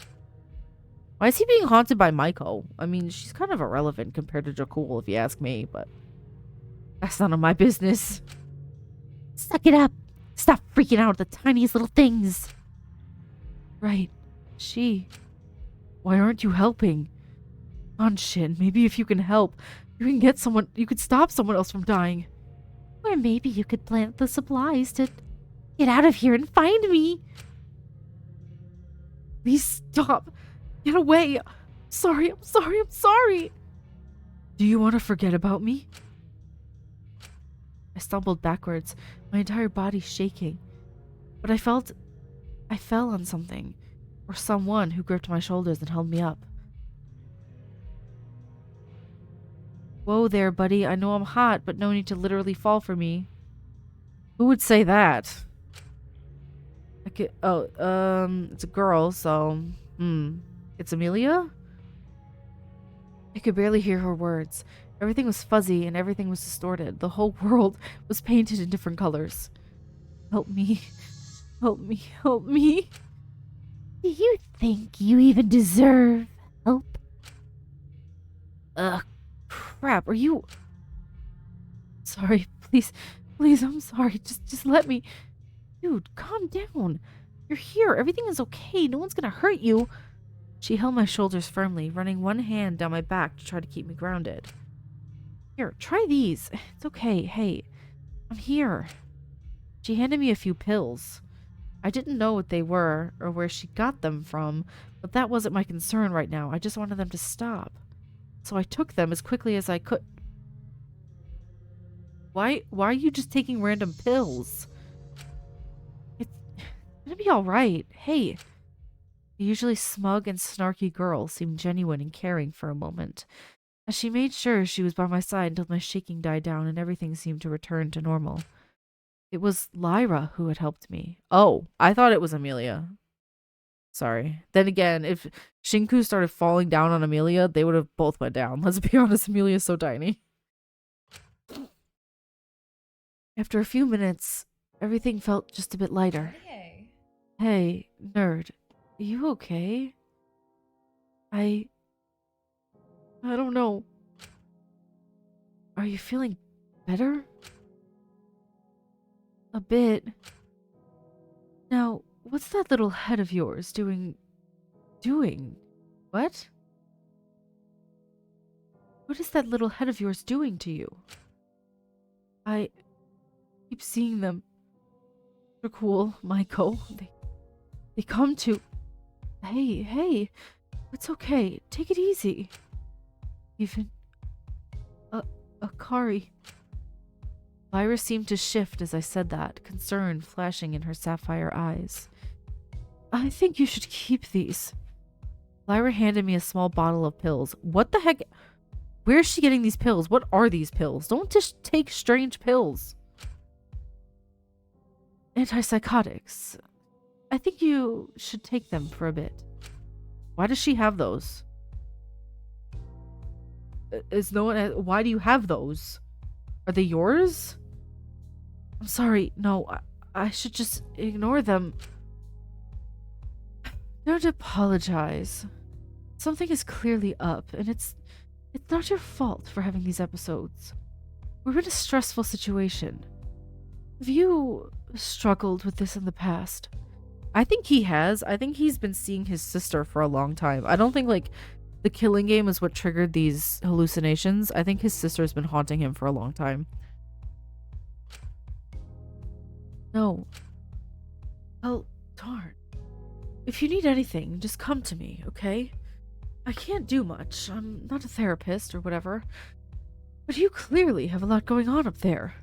Why is he being haunted by Maiko? I mean, she's kind of irrelevant compared to Jakul, if you ask me, but... That's none of my business. Suck it up. Stop freaking out at the tiniest little things. Right. Why aren't you helping? On Shin, maybe if you can help, you could stop someone else from dying. Or maybe you could plant the supplies to get out of here and find me. Please stop. Get away. I'm sorry. Do you want to forget about me? I stumbled backwards, my entire body shaking. But I fell on something, or someone who gripped my shoulders and held me up. Whoa there, buddy. I know I'm hot, but no need to literally fall for me. Who would say that? It's a girl, so... It's Amelia? I could barely hear her words. Everything was fuzzy and everything was distorted. The whole world was painted in different colors. Help me. Help me. Help me. Do you think you even deserve help? Crap, are you... Sorry, please, I'm sorry. Just let me... Dude, calm down. You're here. Everything is okay. No one's gonna hurt you. She held my shoulders firmly, running one hand down my back to try to keep me grounded. Here, try these. It's okay. Hey, I'm here. She handed me a few pills. I didn't know what they were or where she got them from, but that wasn't my concern right now. I just wanted them to stop. So I took them as quickly as I could. Why are you just taking random pills? It's gonna be alright. Hey. The usually smug and snarky girl seemed genuine and caring for a moment, as she made sure she was by my side until my shaking died down and everything seemed to return to normal. It was Lyra who had helped me. Oh, I thought it was Amelia. Sorry. Then again, if Shinku started falling down on Amelia, they would have both went down. Let's be honest, Amelia's so tiny. After a few minutes, everything felt just a bit lighter. Hey, nerd. Are you okay? I don't know. Are you feeling better? A bit. Now, what's that little head of yours doing? What? What is that little head of yours doing to you? I keep seeing them. They're cool, Michael. They come to... Hey, it's okay. Take it easy. Even... Akari. Lyra seemed to shift as I said that, concern flashing in her sapphire eyes. I think you should keep these. Lyra handed me a small bottle of pills. What the heck? Where's she getting these pills? What are these pills? Don't just take strange pills. Antipsychotics. I think you should take them for a bit. Why does she have those? Why do you have those? Are they yours? I'm sorry. No, I should just ignore them. Don't apologize. Something is clearly up, and it's not your fault for having these episodes. We're in a stressful situation. Have you struggled with this in the past? I think he has. I think he's been seeing his sister for a long time. I don't think, like, the killing game is what triggered these hallucinations. I think his sister's been haunting him for a long time. No. Oh, darn. If you need anything, just come to me, okay? I can't do much. I'm not a therapist or whatever. But you clearly have a lot going on up there.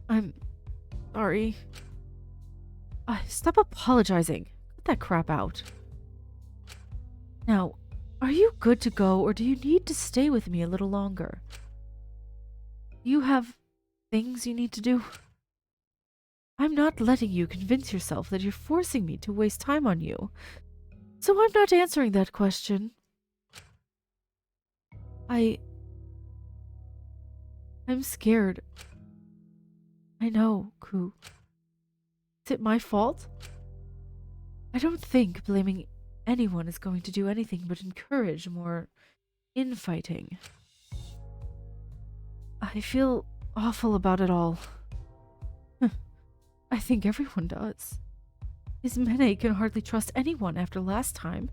I'm sorry. Stop apologizing. Get that crap out. Now, are you good to go, or do you need to stay with me a little longer? You have things you need to do? I'm not letting you convince yourself that you're forcing me to waste time on you. So I'm not answering that question. I'm scared. I know, Ku. Is it my fault? I don't think blaming anyone is going to do anything but encourage more infighting. I feel awful about it all. I think everyone does. Ismene can hardly trust anyone after last time.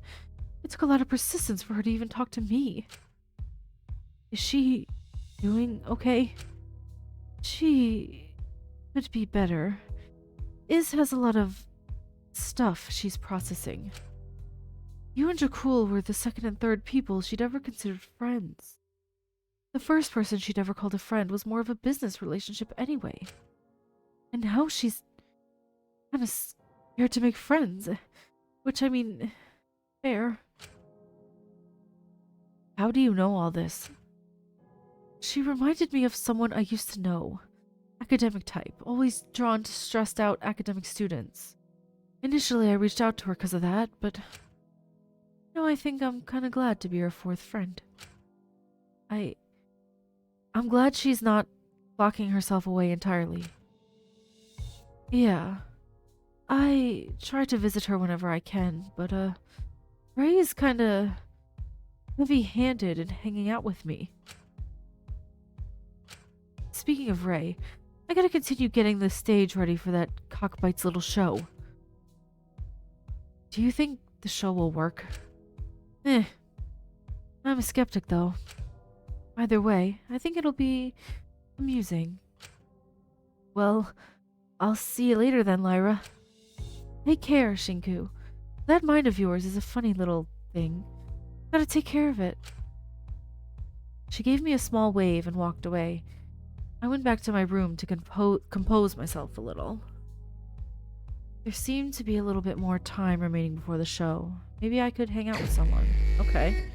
It took a lot of persistence for her to even talk to me. Is she doing okay? She could be better. Iz has a lot of stuff she's processing. You and Jakul were the second and third people she'd ever considered friends. The first person she'd ever called a friend was more of a business relationship anyway. And now she's kind of scared to make friends. Which, I mean, fair. How do you know all this? She reminded me of someone I used to know. Academic type, always drawn to stressed out academic students. Initially I reached out to her because of that, but now I think I'm kind of glad to be her fourth friend. I'm glad she's not locking herself away entirely. Yeah. I try to visit her whenever I can, but Ray is kinda heavy-handed in hanging out with me. Speaking of Ray, I gotta continue getting the stage ready for that Cockbite's little show. Do you think the show will work? I'm a skeptic though. Either way, I think it'll be amusing. Well, I'll see you later then, Lyra. Take care, Shinku. That mind of yours is a funny little thing. Gotta take care of it. She gave me a small wave and walked away. I went back to my room to compose myself a little. There seemed to be a little bit more time remaining before the show. Maybe I could hang out with someone. Okay.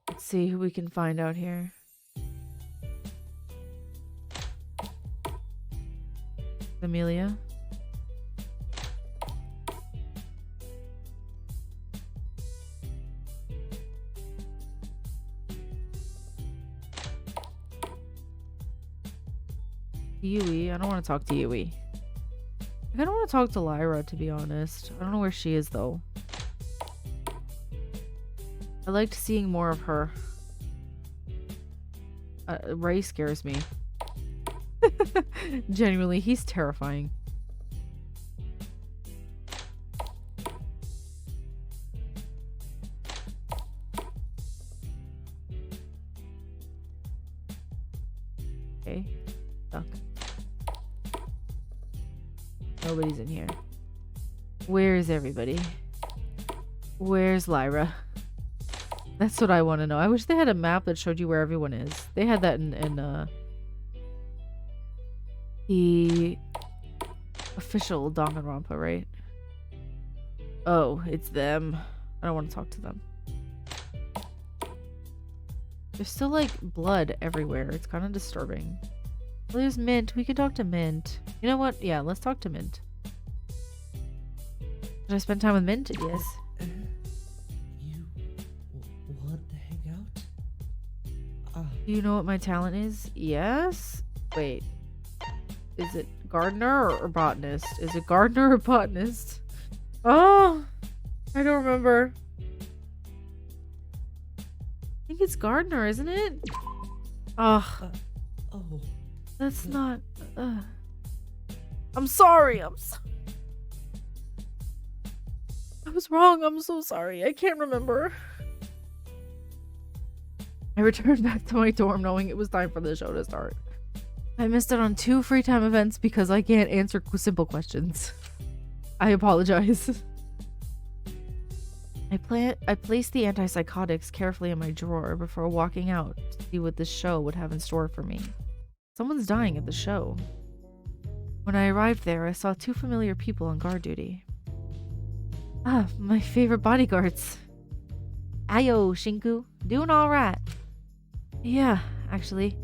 Let's see who we can find out here. Amelia. Yui. I don't want to talk to Yui. I don't want to talk to Lyra, to be honest. I don't know where she is, though. I liked seeing more of her. Ray scares me. Genuinely, he's terrifying. Okay. Stuck. Nobody's in here. Where's everybody? Where's Lyra? That's what I want to know. I wish they had a map that showed you where everyone is. They had that in the official Danganronpa, right? Oh, it's them. I don't want to talk to them. There's still like blood everywhere. It's kind of disturbing. Well, there's Mint. We can talk to Mint. You know what? Yeah, let's talk to Mint. Should I spend time with Mint? Yes. You want to hang out? Do you know what my talent is? Yes? Wait. Is it gardener or botanist? Is it gardener or botanist? Oh! I don't remember. I think it's gardener, isn't it? Ugh. Oh. That's not... I'm sorry. I was wrong. I'm so sorry. I can't remember. I returned back to my dorm knowing it was time for the show to start. I missed out on 2 free time events because I can't answer simple questions. I apologize. I placed the antipsychotics carefully in my drawer before walking out to see what this show would have in store for me. Someone's dying at the show. When I arrived there, I saw 2 familiar people on guard duty. Ah, my favorite bodyguards. Ayo, Shinku. Doing alright. Yeah, actually.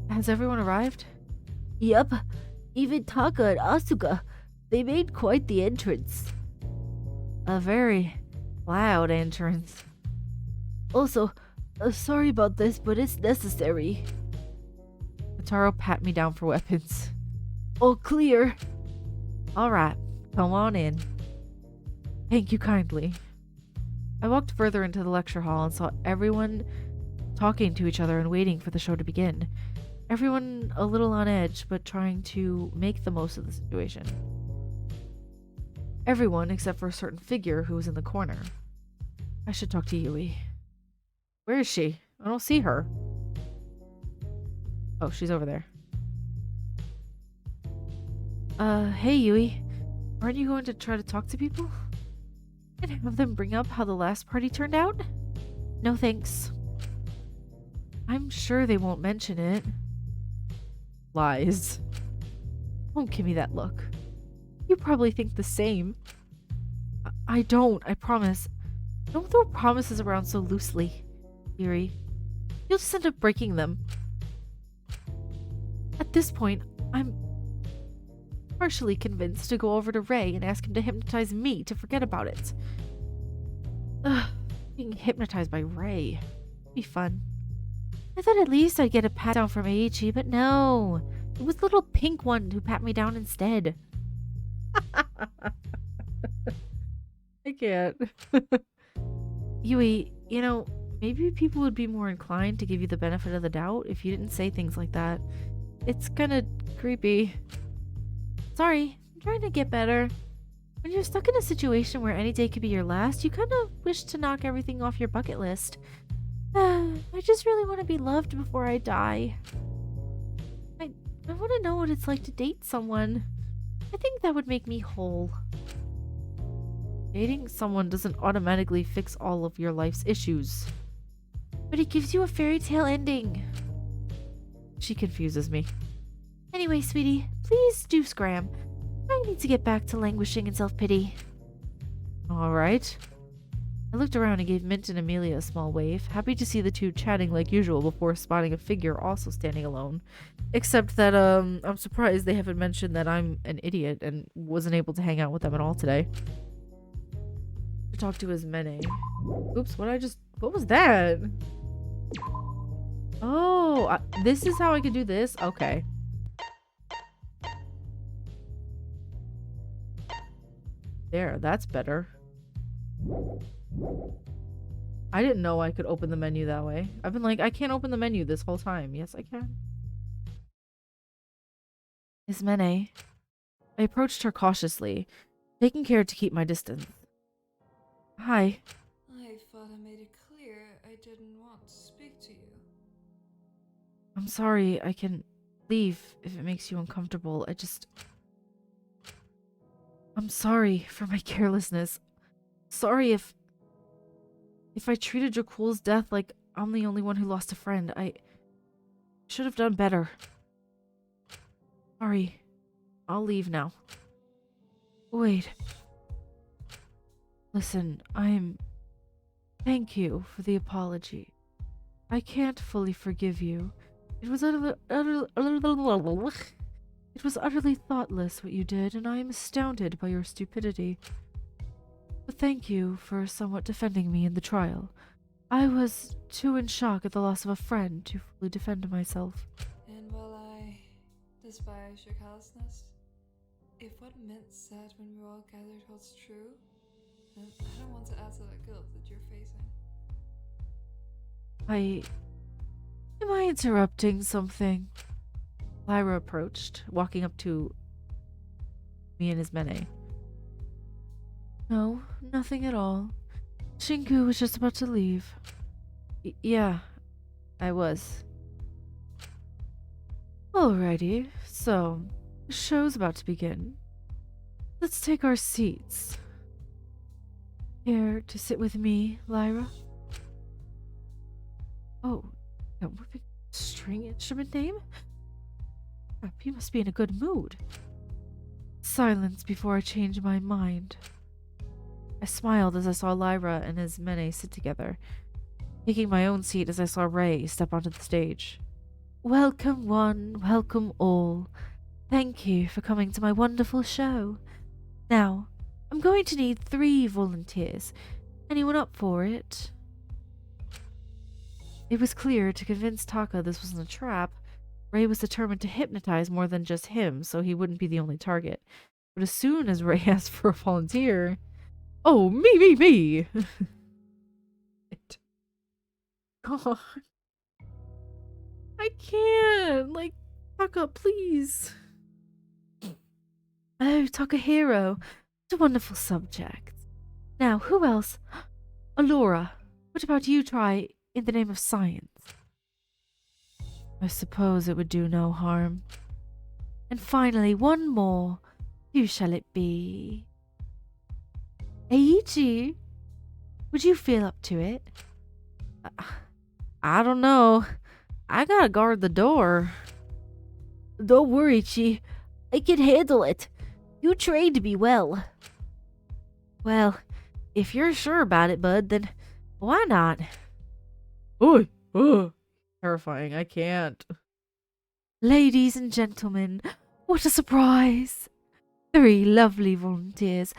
Has everyone arrived? Yep. Even Taka and Asuka. They made quite the entrance. A very loud entrance. Also, sorry about this, but it's necessary. Kotaro pat me down for weapons. All clear. Alright, come on in. Thank you kindly. I walked further into the lecture hall and saw everyone talking to each other and waiting for the show to begin. Everyone a little on edge, but trying to make the most of the situation. Everyone except for a certain figure who was in the corner. I should talk to Yui. Where is she? I don't see her. Oh, she's over there. Hey Yui. Aren't you going to try to talk to people? And have them bring up how the last party turned out? No thanks. I'm sure they won't mention it. Lies. Don't give me that look. You probably think the same. I don't, I promise. Don't throw promises around so loosely, Yuri. You'll just end up breaking them. At this point, I'm partially convinced to go over to Ray and ask him to hypnotize me to forget about it. Ugh, being hypnotized by Ray. Be fun. I thought at least I'd get a pat down from Eiichi, but no. It was the little pink one who pat me down instead. I can't. Yui, you know, maybe people would be more inclined to give you the benefit of the doubt if you didn't say things like that. It's kinda creepy. Sorry, I'm trying to get better. When you're stuck in a situation where any day could be your last, you kind of wish to knock everything off your bucket list. I just really want to be loved before I die. I want to know what it's like to date someone. I think that would make me whole. Dating someone doesn't automatically fix all of your life's issues. But it gives you a fairy tale ending. She confuses me. Anyway, sweetie, please do scram. I need to get back to languishing in self-pity. Alright. I looked around and gave Mint and Amelia a small wave, happy to see the two chatting like usual before spotting a figure also standing alone. Except that, I'm surprised they haven't mentioned that I'm an idiot and wasn't able to hang out with them at all today. To talk to his Mene. Oops, what was that? Oh, this is how I could do this? Okay. There, that's better. I didn't know I could open the menu that way. I've been like, I can't open the menu this whole time. Yes, I can. Ismene. I approached her cautiously, taking care to keep my distance. Hi. I thought I made it clear I didn't want to speak to you. I'm sorry, I can leave if it makes you uncomfortable. I'm sorry for my carelessness. Sorry if I treated Jakul's death like I'm the only one who lost a friend. I should have done better. Sorry. I'll leave now. Wait. Listen, Thank you for the apology. I can't fully forgive you. It was utterly thoughtless what you did, and I am astounded by your stupidity. But thank you for somewhat defending me in the trial. I was too in shock at the loss of a friend to fully defend myself. And while I despise your callousness, if what Mint said when we were all gathered holds true, then I don't want to add to the guilt that you're facing. Am I interrupting something? Lyra approached, walking up to me and Ismene. No, nothing at all. Shinku was just about to leave. Yeah, I was. Alrighty, so the show's about to begin. Let's take our seats. Care to sit with me, Lyra? Oh, that whipping string instrument name? Crap, you must be in a good mood. Silence before I change my mind. I smiled as I saw Lyra and Ismene sit together, taking my own seat as I saw Ray step onto the stage. Welcome one, welcome all. Thank you for coming to my wonderful show. Now, I'm going to need 3 volunteers. Anyone up for it? It was clear to convince Taka this wasn't a trap. Ray was determined to hypnotize more than just him, so he wouldn't be the only target. But as soon as Ray asked for a volunteer... Oh, me! God. I can't! Like, Taka, please. Oh, Takahiro. What a wonderful subject. Now, who else? Alora, what about you try in the name of science? I suppose it would do no harm. And finally, one more. Who shall it be? Eiichi? Would you feel up to it? I don't know. I gotta guard the door. Don't worry, Chi. I can handle it. You trained me well. Well, if you're sure about it, bud, then why not? Terrifying, I can't. Ladies and gentlemen, what a surprise! 3 lovely volunteers.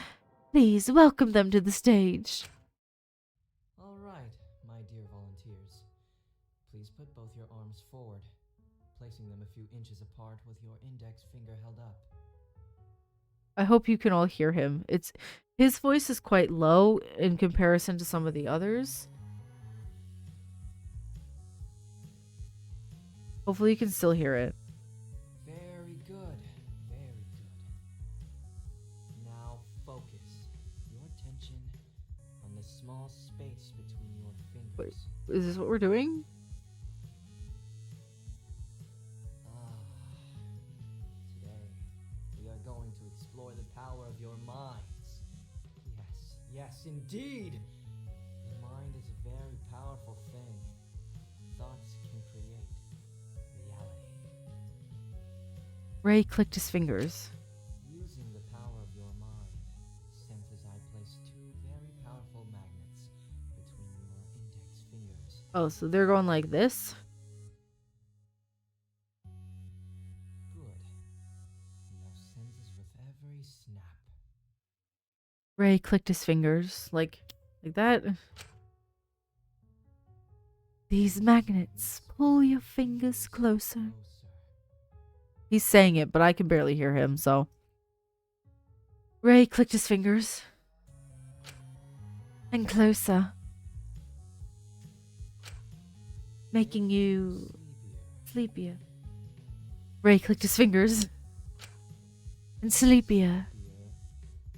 Please welcome them to the stage. All right, my dear volunteers. Please put both your arms forward, placing them a few inches apart with your index finger held up. I hope you can all hear him. His voice is quite low in comparison to some of the others. Hopefully you can still hear it. Very good, very good. Now focus your attention on the small space between your fingers. Wait, is this what we're doing? Today, we are going to explore the power of your minds. Yes, indeed! The mind is a very powerful thing. Thoughts can create reality. Ray clicked his fingers. Using the power of your mind, sense as I place 2 very powerful magnets between your index fingers. Oh, so they're going like this? Good. Now senses with every snap. Ray clicked his fingers like that. These magnets pull your fingers closer. He's saying it, but I can barely hear him, so. Ray clicked his fingers. And closer. Making you sleepier. Ray clicked his fingers. And sleepier. Here.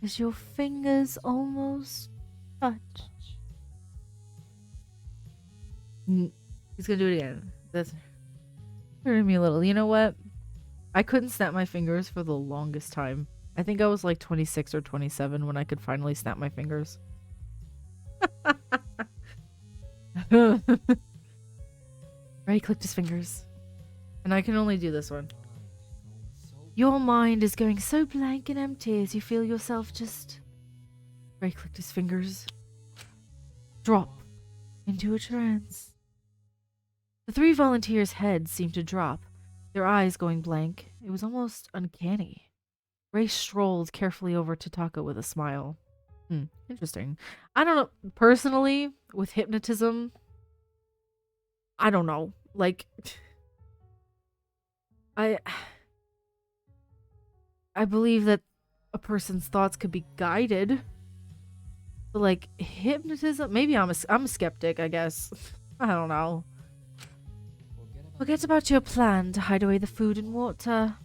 As your fingers almost touch. He's gonna do it again. That's hurting me a little. You know what? I couldn't snap my fingers for the longest time. I think I was like 26 or 27 when I could finally snap my fingers. Ray clicked his fingers. And I can only do this one. Your mind is going so blank and empty as you feel yourself just... Ray clicked his fingers. Drop into a trance. The three volunteers' heads seemed to drop, their eyes going blank. It was almost uncanny. Ray strolled carefully over to Taka with a smile. Interesting. I don't know. Personally, with hypnotism, I don't know. Like, I believe that a person's thoughts could be guided. But like hypnotism, maybe I'm a skeptic, I guess. I don't know. Forget about your plan to hide away the food and water.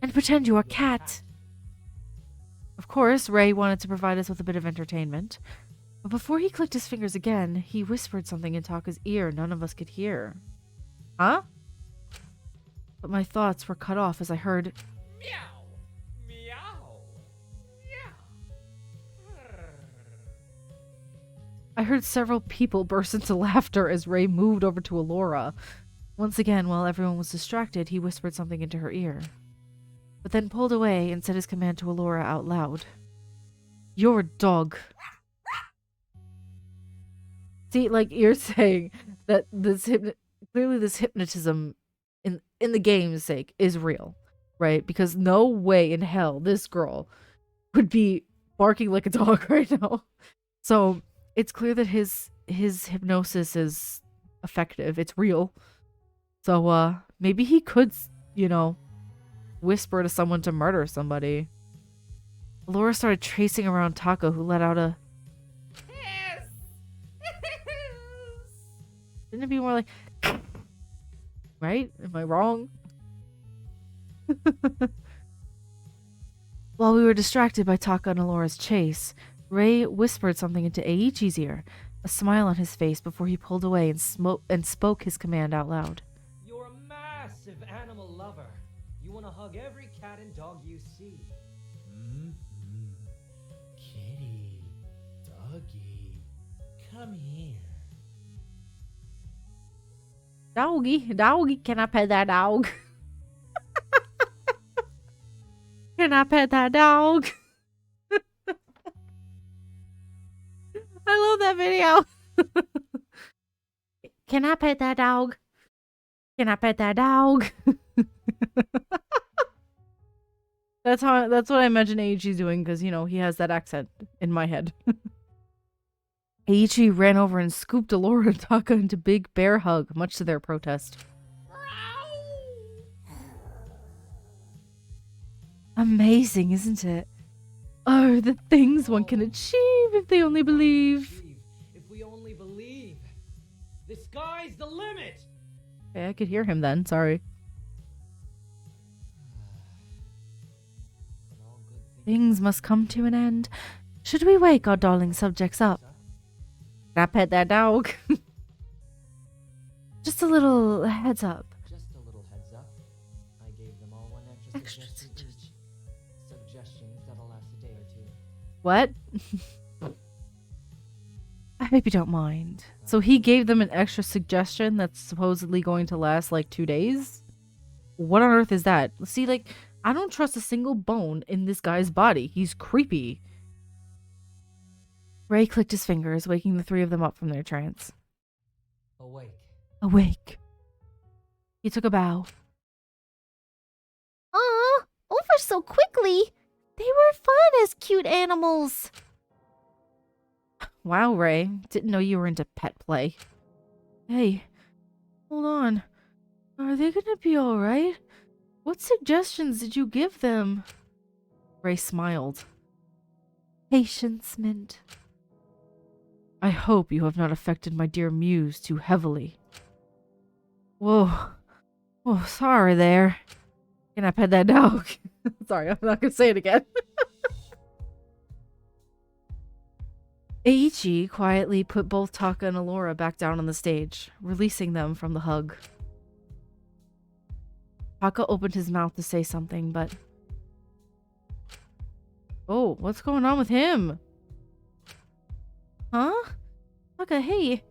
And pretend you are a cat. Of course, Ray wanted to provide us with a bit of entertainment. But before he clicked his fingers again, he whispered something in Taka's ear none of us could hear. Huh? But my thoughts were cut off as I heard... Meow! Meow! Meow! I heard several people burst into laughter as Ray moved over to Alora. Once again, while everyone was distracted, he whispered something into her ear. But then pulled away and said his command to Alora out loud. You're a dog. See, like, you're saying that clearly this hypnotism in the game's sake is real, right? Because no way in hell this girl would be barking like a dog right now. So it's clear that his hypnosis is effective. It's real. So maybe he could, whisper to someone to murder somebody. Laura started tracing around Taka, who let out a... Shouldn't it be more like... Right? Am I wrong? While we were distracted by Taka and Alora's chase, Ray whispered something into Eiichi's ear, a smile on his face before he pulled away and spoke his command out loud. You're a massive animal lover. You want to hug every cat and dog you see. Kitty, doggy, come here. Doggy, can I pet that dog? Can I pet that dog? I love that video. Can I pet that dog? Can I pet that dog? That's what I imagine Eiichi's doing, because he has that accent in my head. Eiichi ran over and scooped Alora and Taka into a big bear hug, much to their protest. Amazing, isn't it? Oh, the things one can achieve if they only believe. If we only believe. The sky's the limit! Okay, I could hear him then, sorry. Things must come to an end. Should we wake our darling subjects up? Can I pet that dog? Just a little heads up. Just a little heads up. I gave them all one extra suggestion each. Suggestions that'll last a day or two. What? I hope you don't mind. So he gave them an extra suggestion that's supposedly going to last like 2 days? What on earth is that? See, like, I don't trust a single bone in this guy's body. He's creepy. Ray clicked his fingers, waking the three of them up from their trance. Awake. Awake. He took a bow. Aw, over so quickly. They were fun as cute animals. Wow, Ray. Didn't know you were into pet play. Hey, hold on. Are they gonna be alright? What suggestions did you give them? Ray smiled. Patience, Mint. I hope you have not affected my dear muse too heavily. Whoa. Oh, sorry there. Can I pet that dog? Sorry, I'm not gonna say it again. Eiichi quietly put both Taka and Alora back down on the stage, releasing them from the hug. Taka opened his mouth to say something, but... Oh, what's going on with him? Huh? Taka, hey,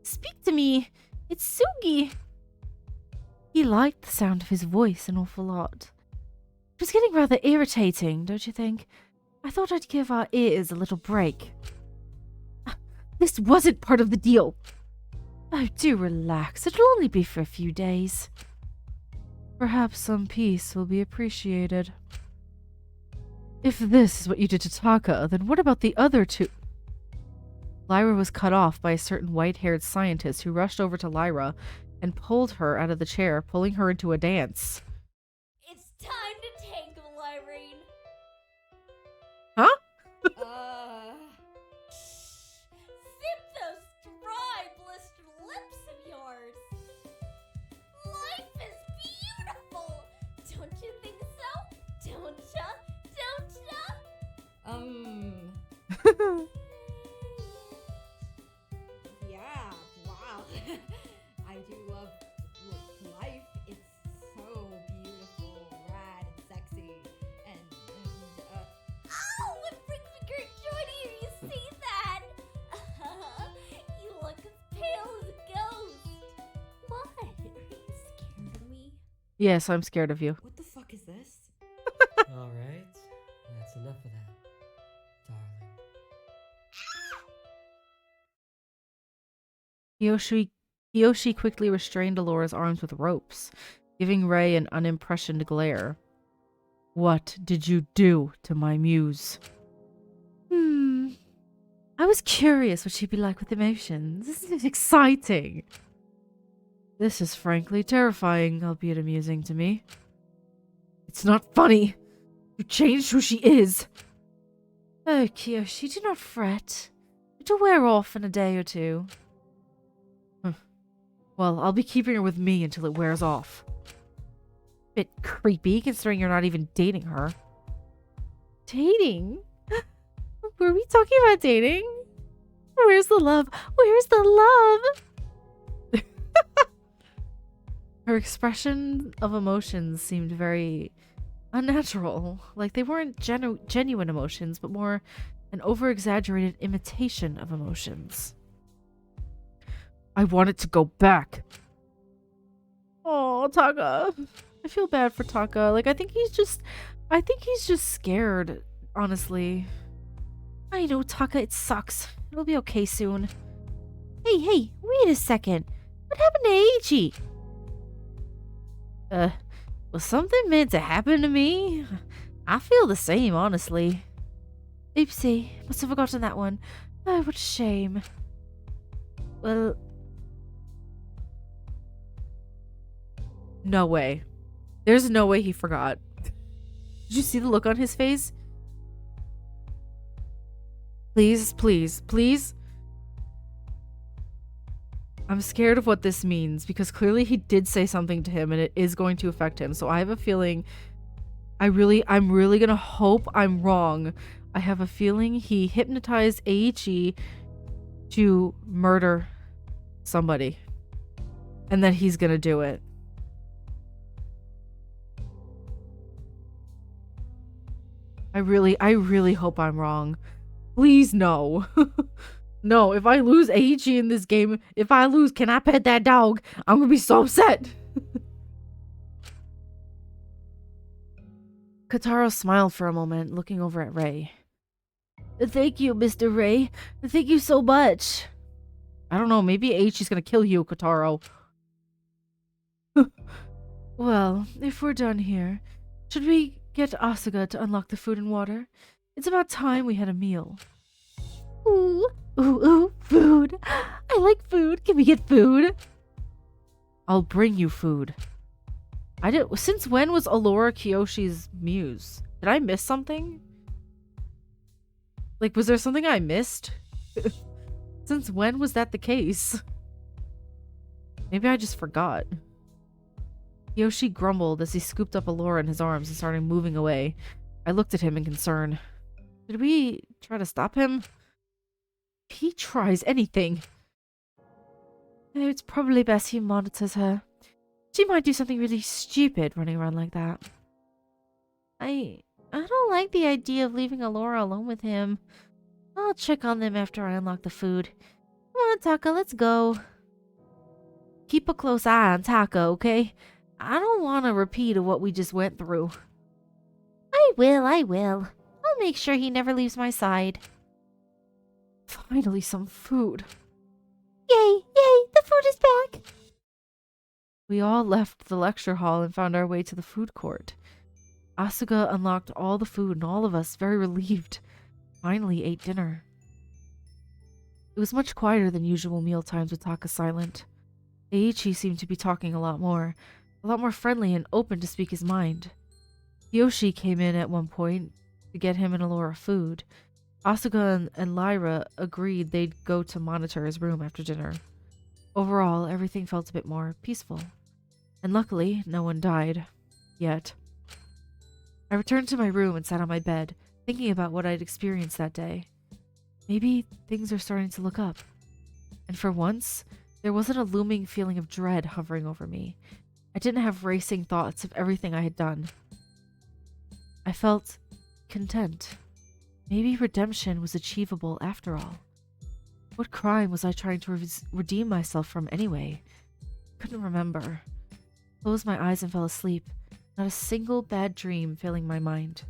speak to me. It's Sugi. He liked the sound of his voice an awful lot. It was getting rather irritating, don't you think? I thought I'd give our ears a little break. This wasn't part of the deal. Oh, do relax. It'll only be for a few days. Perhaps some peace will be appreciated. If this is what you did to Taka, then what about the other two? Lyra was cut off by a certain white-haired scientist who rushed over to Lyra and pulled her out of the chair, pulling her into a dance. It's time to tangle, Irene. Huh? Zip those dry, blistered lips of yours. Life is beautiful. Don't you think so? Don't ya? Yeah, wow. I do love life. It's so beautiful, rad, and sexy, and Oh, it brings me great joy to hear you say that. You look as pale as a ghost. What? Are you scared of me? Yes, I'm scared of you. what the fuck is this? Alright, that's enough of that, darling. Kiyoshi quickly restrained Alora's arms with ropes, giving Rei an unimpressioned glare. What did you do to my muse? I was curious what she'd be like with emotions. This is exciting. This is frankly terrifying, albeit amusing to me. It's not funny. You changed who she is. Oh, Kiyoshi, do not fret. It'll wear off in a day or two. Well, I'll be keeping her with me until it wears off. Bit creepy, considering you're not even dating her. Dating? Were we talking about dating? Where's the love? Where's the love? Her expression of emotions seemed very unnatural. Like they weren't genuine emotions, but more an over-exaggerated imitation of emotions. I want it to go back. Oh, Taka. I feel bad for Taka. Like, I think he's just scared, honestly. I know, Taka, it sucks. It'll be okay soon. Hey, wait a second. What happened to Eiichi? Was something meant to happen to me? I feel the same, honestly. Oopsie, must have forgotten that one. Oh, what a shame. Well... No way. There's no way he forgot. Did you see the look on his face? Please, please, please. I'm scared of what this means because clearly he did say something to him and it is going to affect him. So I have a feeling I'm really gonna hope I'm wrong. I have a feeling he hypnotized Eiichi to murder somebody. And that he's gonna do it. I really hope I'm wrong. Please no. No, if I lose Eiichi in this game, if I lose Can I Pet That Dog, I'm gonna be so upset. Kotaro smiled for a moment, looking over at Rei. Thank you, Mr. Rei. Thank you so much. I don't know, maybe Eiichi's gonna kill you, Kotaro. Well, if we're done here, should we get Asuga to unlock the food and water? It's about time we had a meal. Ooh, food. I like food. Can we get food? I'll bring you food. Since when was Alora Kiyoshi's muse? Did I miss something? Like, was there something I missed? Since when was that the case? Maybe I just forgot. Yoshi grumbled as he scooped up Alora in his arms and started moving away. I looked at him in concern. Did we try to stop him? If he tries anything. It's probably best he monitors her. She might do something really stupid running around like that. I don't like the idea of leaving Alora alone with him. I'll check on them after I unlock the food. Come on, Taka, let's go. Keep a close eye on Taka, okay? I don't want a repeat of what we just went through. I will. I'll make sure he never leaves my side. Finally, some food. Yay, the food is back. We all left the lecture hall and found our way to the food court. Asuka unlocked all the food and all of us, very relieved, finally ate dinner. It was much quieter than usual meal times with Taka silent. Eiichi seemed to be talking a lot more friendly and open to speak his mind. Yoshi came in at one point to get him and Alora food. Asuka and Lyra agreed they'd go to monitor his room after dinner. Overall, everything felt a bit more peaceful. And luckily, no one died. Yet. I returned to my room and sat on my bed, thinking about what I'd experienced that day. Maybe things are starting to look up. And for once, there wasn't a looming feeling of dread hovering over me. I didn't have racing thoughts of everything I had done. I felt content. Maybe redemption was achievable after all. What crime was I trying to redeem myself from anyway? Couldn't remember. Closed my eyes and fell asleep. Not a single bad dream filling my mind.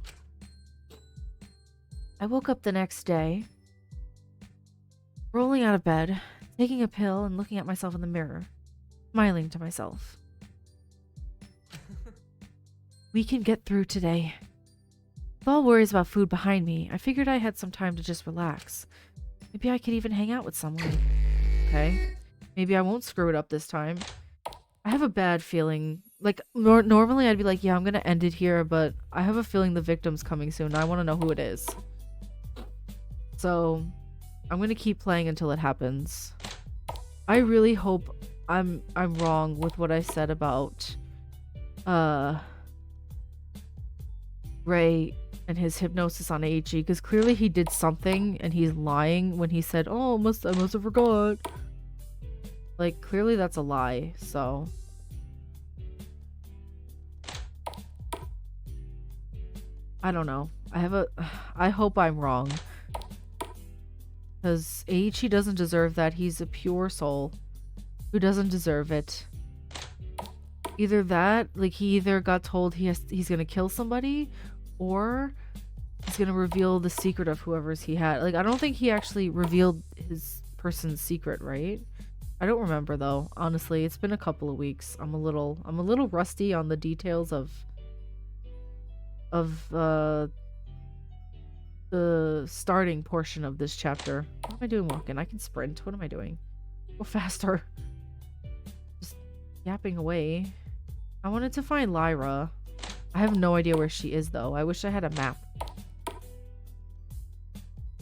I woke up the next day, rolling out of bed, taking a pill and looking at myself in the mirror, smiling to myself. We can get through today. With all worries about food behind me, I figured I had some time to just relax. Maybe I could even hang out with someone. Okay. Maybe I won't screw it up this time. I have a bad feeling. Like, normally I'd be like, yeah, I'm gonna end it here, but I have a feeling the victim's coming soon. I want to know who it is. So, I'm gonna keep playing until it happens. I really hope I'm wrong with what I said about Ray and his hypnosis on Eiichi, because clearly he did something and he's lying when he said, oh, I must have forgot. Like, clearly that's a lie, so. I don't know. I hope I'm wrong. Because Eiichi doesn't deserve that. He's a pure soul who doesn't deserve it. Either that, like, he either got told he's gonna kill somebody, or he's gonna reveal the secret of whoever's he had. Like, I don't think he actually revealed his person's secret, right? I don't remember though. Honestly, it's been a couple of weeks. I'm a little rusty on the details of the starting portion of this chapter. What am I doing walking? I can sprint. What am I doing? Go faster. Just yapping away. I wanted to find Lyra. I have no idea where she is though. I wish I had a map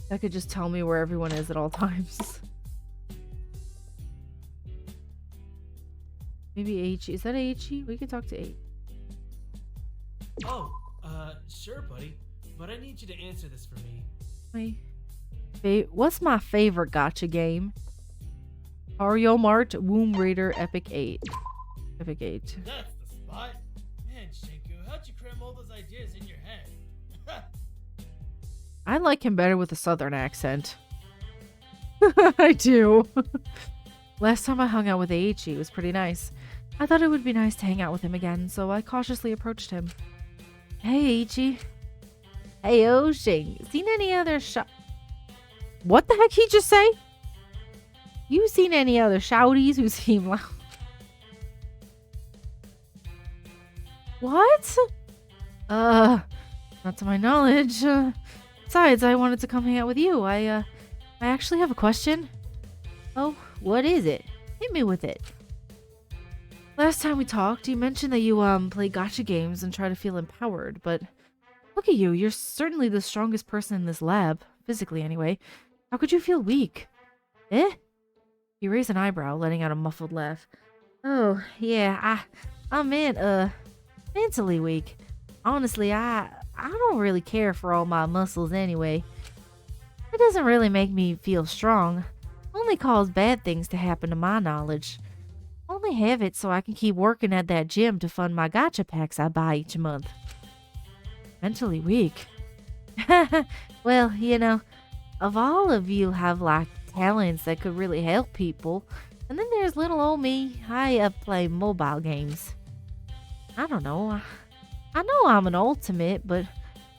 that could just tell me where everyone is at all times. Maybe Eiichi. Is that Eiichi? We can talk to Eiichi. Oh, sure, buddy. But I need you to answer this for me. What's my favorite gacha game? Mario Mart Womb Raider Epic 8. Epic 8. That's the spot. Man, Shinku, how'd you cram all those ideas in your head? I like him better with a southern accent. I do. Last time I hung out with Eiichi, it was pretty nice. I thought it would be nice to hang out with him again, so I cautiously approached him. Hey, Eiichi. Hey, Oshing. Seen any other What the heck he just say? You seen any other shouties who seem loud? What? Not to my knowledge. Besides, I wanted to come hang out with you. I actually have a question. Oh, what is it? Hit me with it. Last time we talked, you mentioned that you play gacha games and try to feel empowered, but look at you. You're certainly the strongest person in this lab, physically anyway. How could you feel weak? Eh? You raised an eyebrow, letting out a muffled laugh. Oh, yeah, I meant, mentally weak. Honestly, I don't really care for all my muscles anyway. It doesn't really make me feel strong. Only cause bad things to happen to my knowledge. Only have it so I can keep working at that gym to fund my gacha packs I buy each month. Mentally weak. Well, you know, of all of you have like talents that could really help people. And then there's little old me. I play mobile games. I don't know. I know I'm an ultimate, but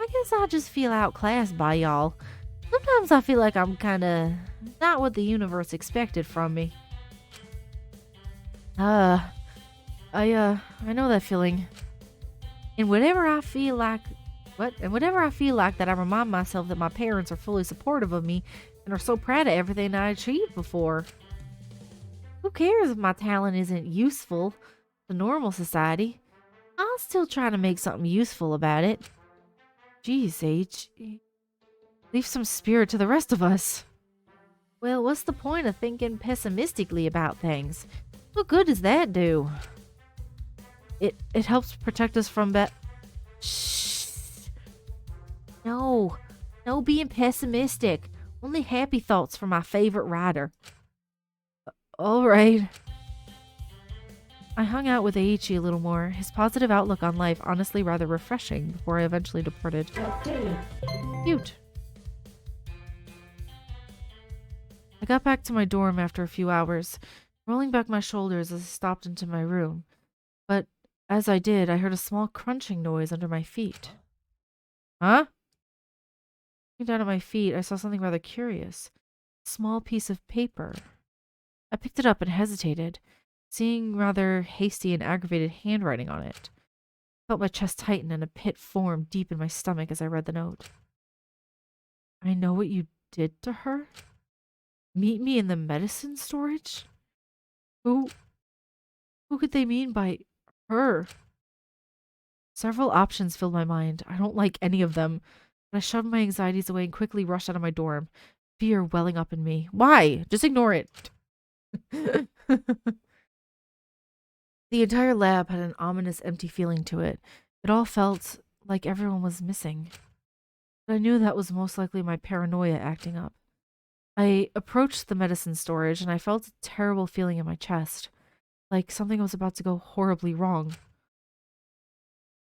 I guess I just feel outclassed by y'all. Sometimes I feel like I'm kinda not what the universe expected from me. I know that feeling. And whenever I feel like that, I remind myself that my parents are fully supportive of me and are so proud of everything I achieved before. Who cares if my talent isn't useful to normal society? I'll still try to make something useful about it. Jeez, H. Leave some spirit to the rest of us. Well, what's the point of thinking pessimistically about things? What good does that do? It helps protect us from Shh. No being pessimistic. Only happy thoughts for my favorite writer. Alright. I hung out with Aichi a little more, his positive outlook on life honestly rather refreshing before I eventually departed. Cute. I got back to my dorm after a few hours, rolling back my shoulders as I stopped into my room. But as I did, I heard a small crunching noise under my feet. Huh? Looking down at my feet, I saw something rather curious. A small piece of paper. I picked it up and hesitated, seeing rather hasty and aggravated handwriting on it. I felt my chest tighten and a pit form deep in my stomach as I read the note. I know what you did to her? Meet me in the medicine storage? Who could they mean by her? Several options filled my mind. I don't like any of them, but I shoved my anxieties away and quickly rushed out of my dorm, fear welling up in me. Why? Just ignore it. The entire lab had an ominous, empty feeling to it. It all felt like everyone was missing. But I knew that was most likely my paranoia acting up. I approached the medicine storage and I felt a terrible feeling in my chest, like something was about to go horribly wrong.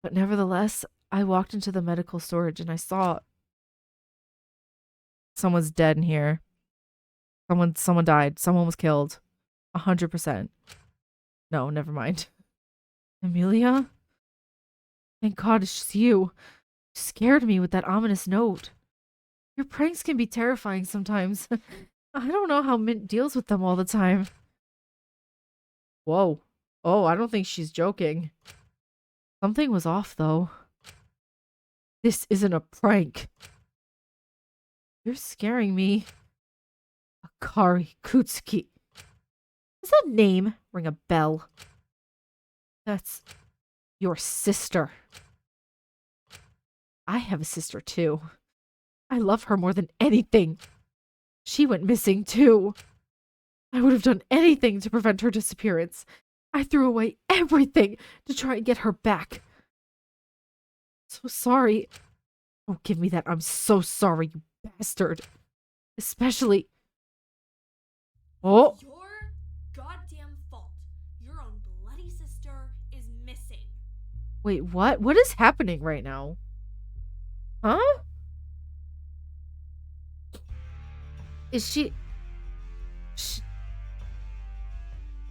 But nevertheless, I walked into the medical storage and I saw someone's dead in here. Someone died. Someone was killed. 100%. No, never mind. Amelia? Thank God it's you. You scared me with that ominous note. Your pranks can be terrifying sometimes. I don't know how Mint deals with them all the time. Whoa. Oh, I don't think she's joking. Something was off, though. This isn't a prank. You're scaring me. Akari Kutsuki. Does that name ring a bell? That's your sister. I have a sister, too. I love her more than anything. She went missing, too. I would have done anything to prevent her disappearance. I threw away everything to try and get her back. So sorry. Don't give me that. I'm so sorry, you bastard. Especially... Oh! Your goddamn fault. Your own bloody sister is missing. Wait, what? What is happening right now? Huh? Is she...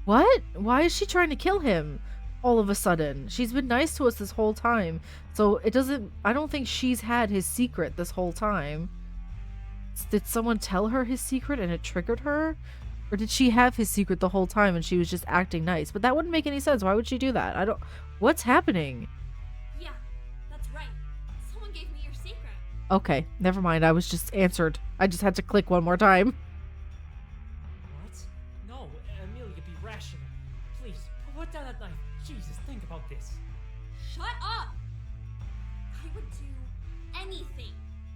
What? Why is she trying to kill him all of a sudden? She's been nice to us this whole time. So it doesn't... I don't think she's had his secret this whole time. Did someone tell her his secret and it triggered her? Or did she have his secret the whole time and she was just acting nice? But that wouldn't make any sense. Why would she do that? I don't... What's happening? Yeah, that's right. Someone gave me your secret. Okay, never mind. I was just answered. I just had to click one more time. What? No, Amelia, be rational. Please, put down that knife. Jesus, think about this. Shut up! I would do anything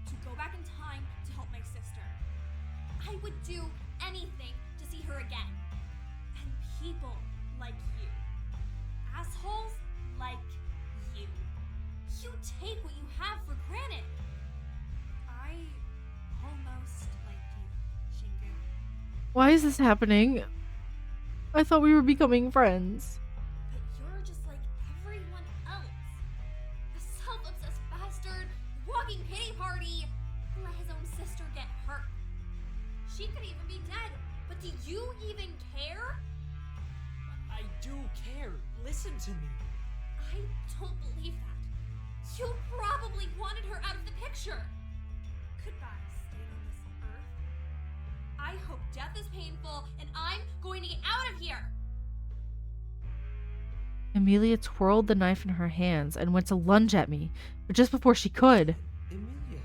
to go back in time to help my sister. I would do anything to see her again. And people like you. assholes like you. You take what you have for granted. I almost liked you, Shinku. Why is this happening? I thought we were becoming friends. But you're just like everyone else. A self-obsessed bastard, walking pity party, who let his own sister get hurt. She could even be dead, but do you even care? I do care. Listen to me. I don't believe that. You probably wanted her out of the picture. Goodbye, staying on this earth. I hope death is painful and I'm going to get out of here. Amelia twirled the knife in her hands and went to lunge at me, but just before she could. Emilia,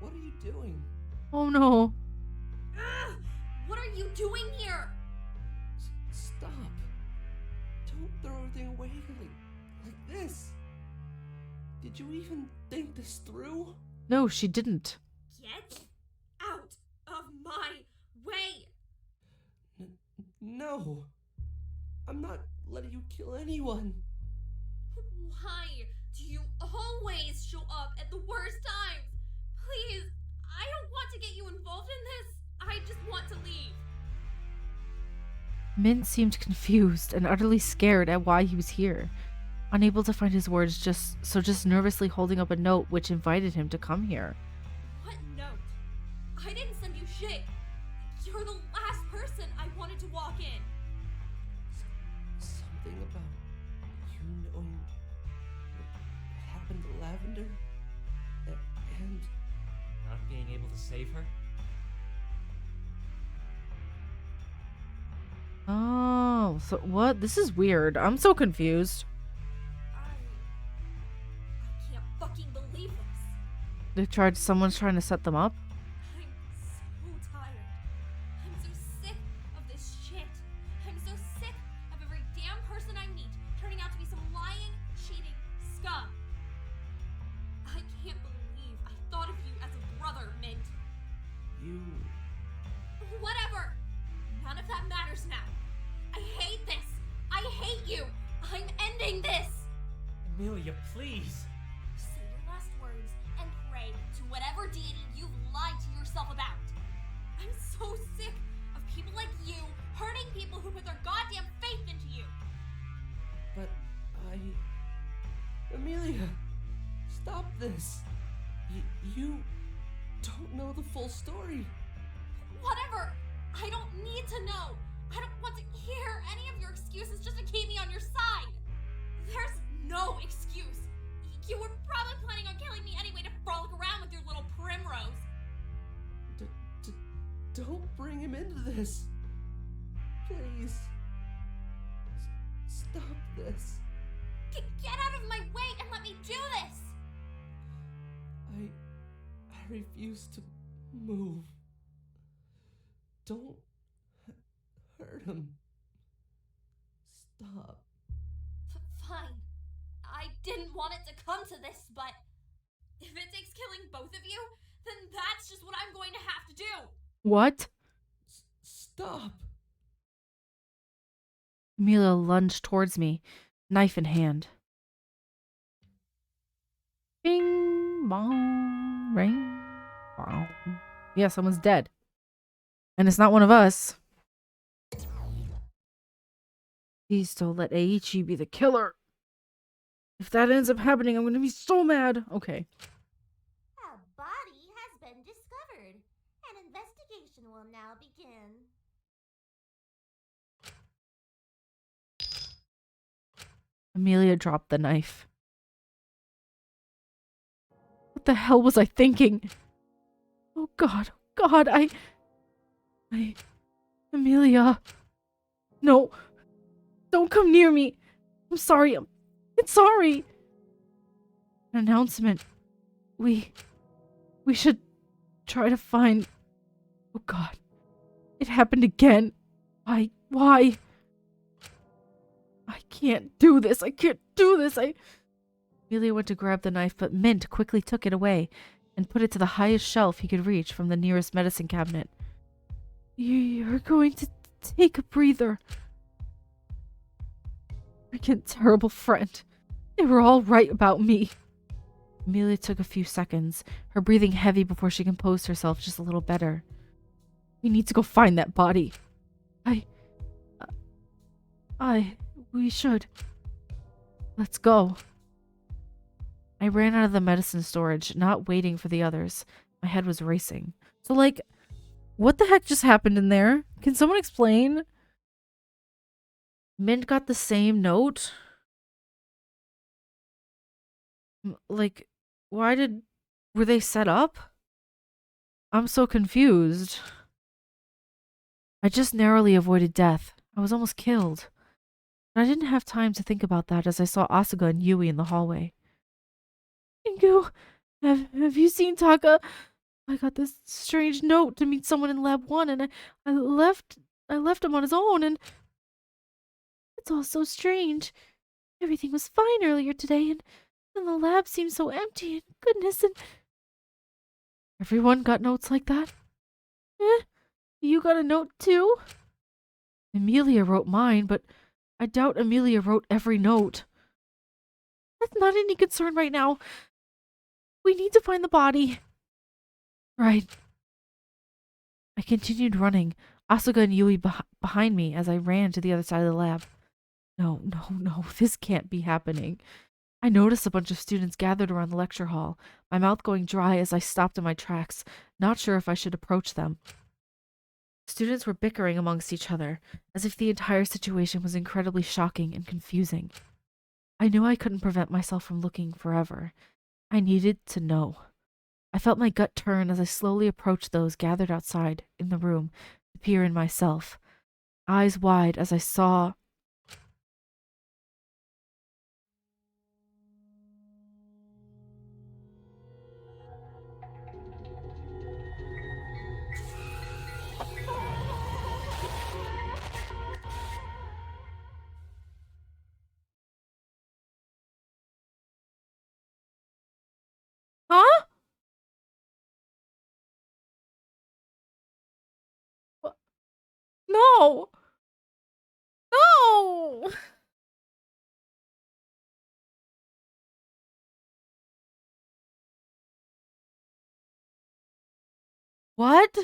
what are you doing? Oh no. Ugh, what are you doing here? Stop. Don't throw everything away like this. Did you even think this through? No, she didn't. Get out of my way. No. I'm not letting you kill anyone. Why do you always show up at the worst times? Please, I don't want to get you involved in this. I just want to leave. Mint seemed confused and utterly scared at why he was here. Unable to find his words, just nervously holding up a note which invited him to come here. What note? I didn't send you shit. You're the last person I wanted to walk in. Something about you knowing what happened to Lavender and Not being able to save her? Oh, so what? This is weird. I'm so confused. I can't fucking believe this. Someone's trying to set them up? I'm so tired. I'm so sick of this shit. I'm so sick of every damn person I meet turning out to be some lying, cheating scum. I can't believe I thought of you as a brother, Mint. you. Whatever. None of that matters now. I hate this. I hate you. I'm ending this. Amelia, please. Say your last words and pray to whatever deity you've lied to yourself about. I'm so sick of people like you hurting people who put their goddamn faith into you. But Amelia, stop this. You don't know the full story. Whatever. I don't need to know. I don't want to hear any of your excuses just to keep me on your side. There's no excuse. You were probably planning on killing me anyway to frolic around with your little primrose. Don't bring him into this. Please. Stop this. Get out of my way and let me do this. I refuse to move. Don't hurt him. Stop. Fine. I didn't want it to come to this, but if it takes killing both of you, then that's just what I'm going to have to do. What? Stop. Amelia lunged towards me, knife in hand. Bing, bong, ring, bong. Yeah, someone's dead. And it's not one of us. Please don't let Eiichi be the killer. If that ends up happening, I'm gonna be so mad. Okay. A body has been discovered. An investigation will now begin. Amelia dropped the knife. What the hell was I thinking? Oh God, Amelia. No. Don't come near me. I'm sorry. It's sorry. An announcement. We should try to find... Oh God. It happened again. Why? I can't do this. Amelia went to grab the knife, but Mint quickly took it away and put it to the highest shelf he could reach from the nearest medicine cabinet. You're going to take a breather. Freaking terrible friend. They were all right about me. Amelia took a few seconds, her breathing heavy before she composed herself just a little better. We need to go find that body. We should. Let's go. I ran out of the medicine storage, not waiting for the others. My head was racing. So, like, what the heck just happened in there? Can someone explain? Mint got the same note? Like, were they set up? I'm so confused. I just narrowly avoided death. I was almost killed. But I didn't have time to think about that as I saw Asuka and Yui in the hallway. Ingu, have you seen Taka? I got this strange note to meet someone in Lab 1 and I left him on his own and it's all so strange. Everything was fine earlier today and the lab seemed so empty and goodness and everyone got notes like that? You got a note too? Amelia wrote mine, but I doubt Amelia wrote every note. That's not any concern right now. We need to find the body. Right. I continued running, Asuka and Yui behind me as I ran to the other side of the lab. No, this can't be happening. I noticed a bunch of students gathered around the lecture hall, my mouth going dry as I stopped in my tracks, not sure if I should approach them. Students were bickering amongst each other, as if the entire situation was incredibly shocking and confusing. I knew I couldn't prevent myself from looking forever. I needed to know. I felt my gut turn as I slowly approached those gathered outside in the room to peer in myself, eyes wide as I saw... Huh? No! No! What?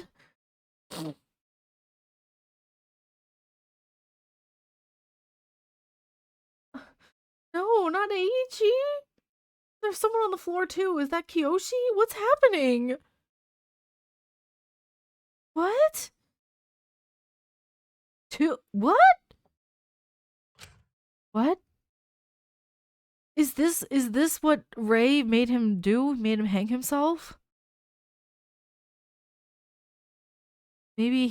No, not Eiichi. There's someone on the floor too. Is that Kiyoshi? What's happening? What? What? What? Is this what Ray made him do? Made him hang himself? Maybe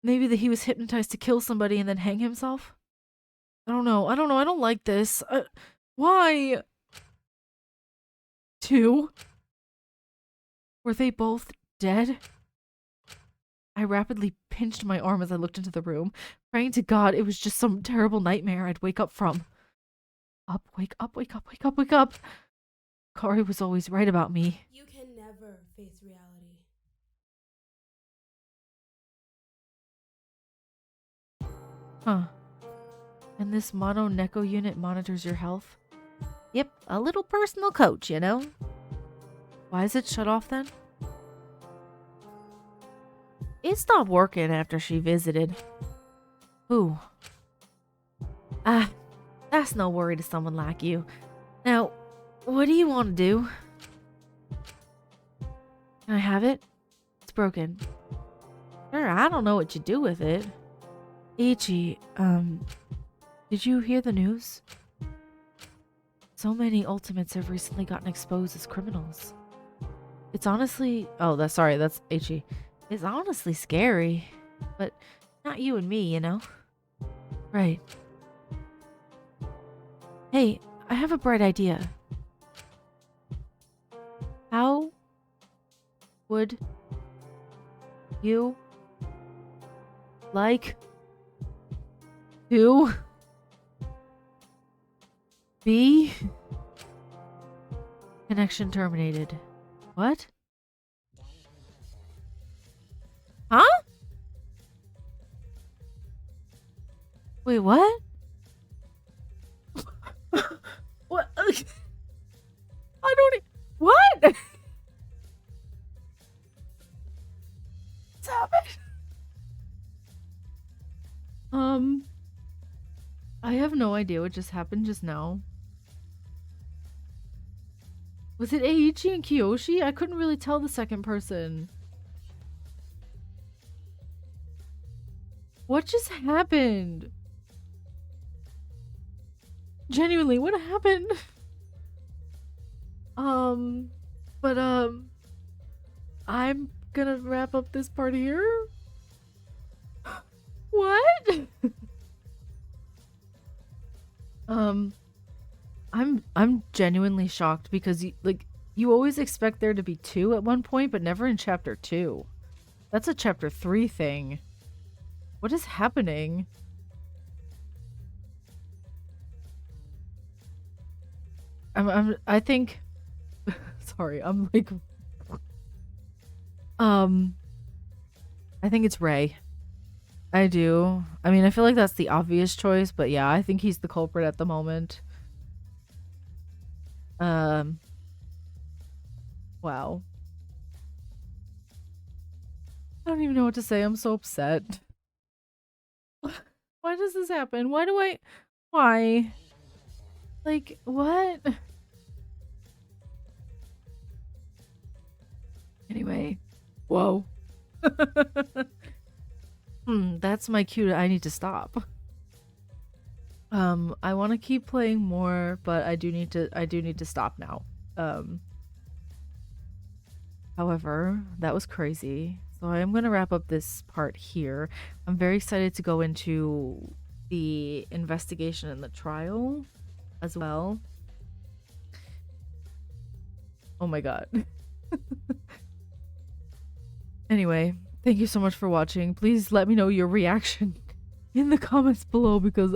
maybe that he was hypnotized to kill somebody and then hang himself? I don't know. I don't like this. Why? 2? Were they both dead? I rapidly pinched my arm as I looked into the room, praying to God it was just some terrible nightmare I'd wake up from. Wake up. Kari was always right about me. You can never face reality. Huh. And this Mono Neko unit monitors your health? Yep, a little personal coach, you know? Why is it shut off then? It stopped working after she visited. Who? That's no worry to someone like you. Now, what do you want to do? Can I have it? It's broken. Sure, I don't know what you do with it. Ichi, did you hear the news? So many Ultimates have recently gotten exposed as criminals. It's honestly... Oh, that's Ichi. It's honestly scary. But not you and me, you know? Right. Hey, I have a bright idea. How would you like to be... Connection terminated. What? Huh? Wait, what? What? What's happened? I have no idea what just happened just now. Was it Eiichi and Kiyoshi? I couldn't really tell the second person. What just happened? Genuinely, what happened? I'm gonna wrap up this part here. What? I'm genuinely shocked because you always expect there to be 2 at one point, but never in chapter 2. That's a chapter 3 thing. What is happening? I think sorry, I'm like I think it's Ray. I do. I mean, I feel like that's the obvious choice, but yeah, I think he's the culprit at the moment. Wow. I don't even know what to say. I'm so upset. Why does this happen? Why? Like, what? Anyway. Whoa. That's my cue I need to stop. I want to keep playing more, but I do need to stop now. However, that was crazy. So I am going to wrap up this part here. I'm very excited to go into the investigation and the trial as well. Oh my god. Anyway, thank you so much for watching. Please let me know your reaction in the comments below because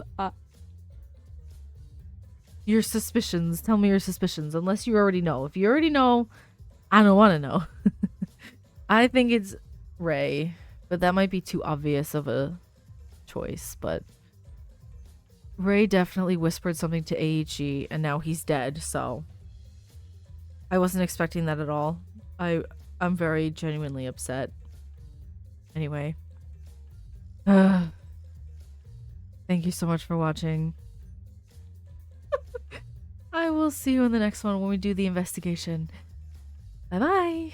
your suspicions. Tell me your suspicions, unless you already know. If you already know, I don't want to know. I think it's Ray, but that might be too obvious of a choice, but Ray definitely whispered something to Eiichi and now he's dead, so I wasn't expecting that at all. I'm very genuinely upset. Anyway. Thank you so much for watching. I will see you in the next one when we do the investigation. Bye-bye!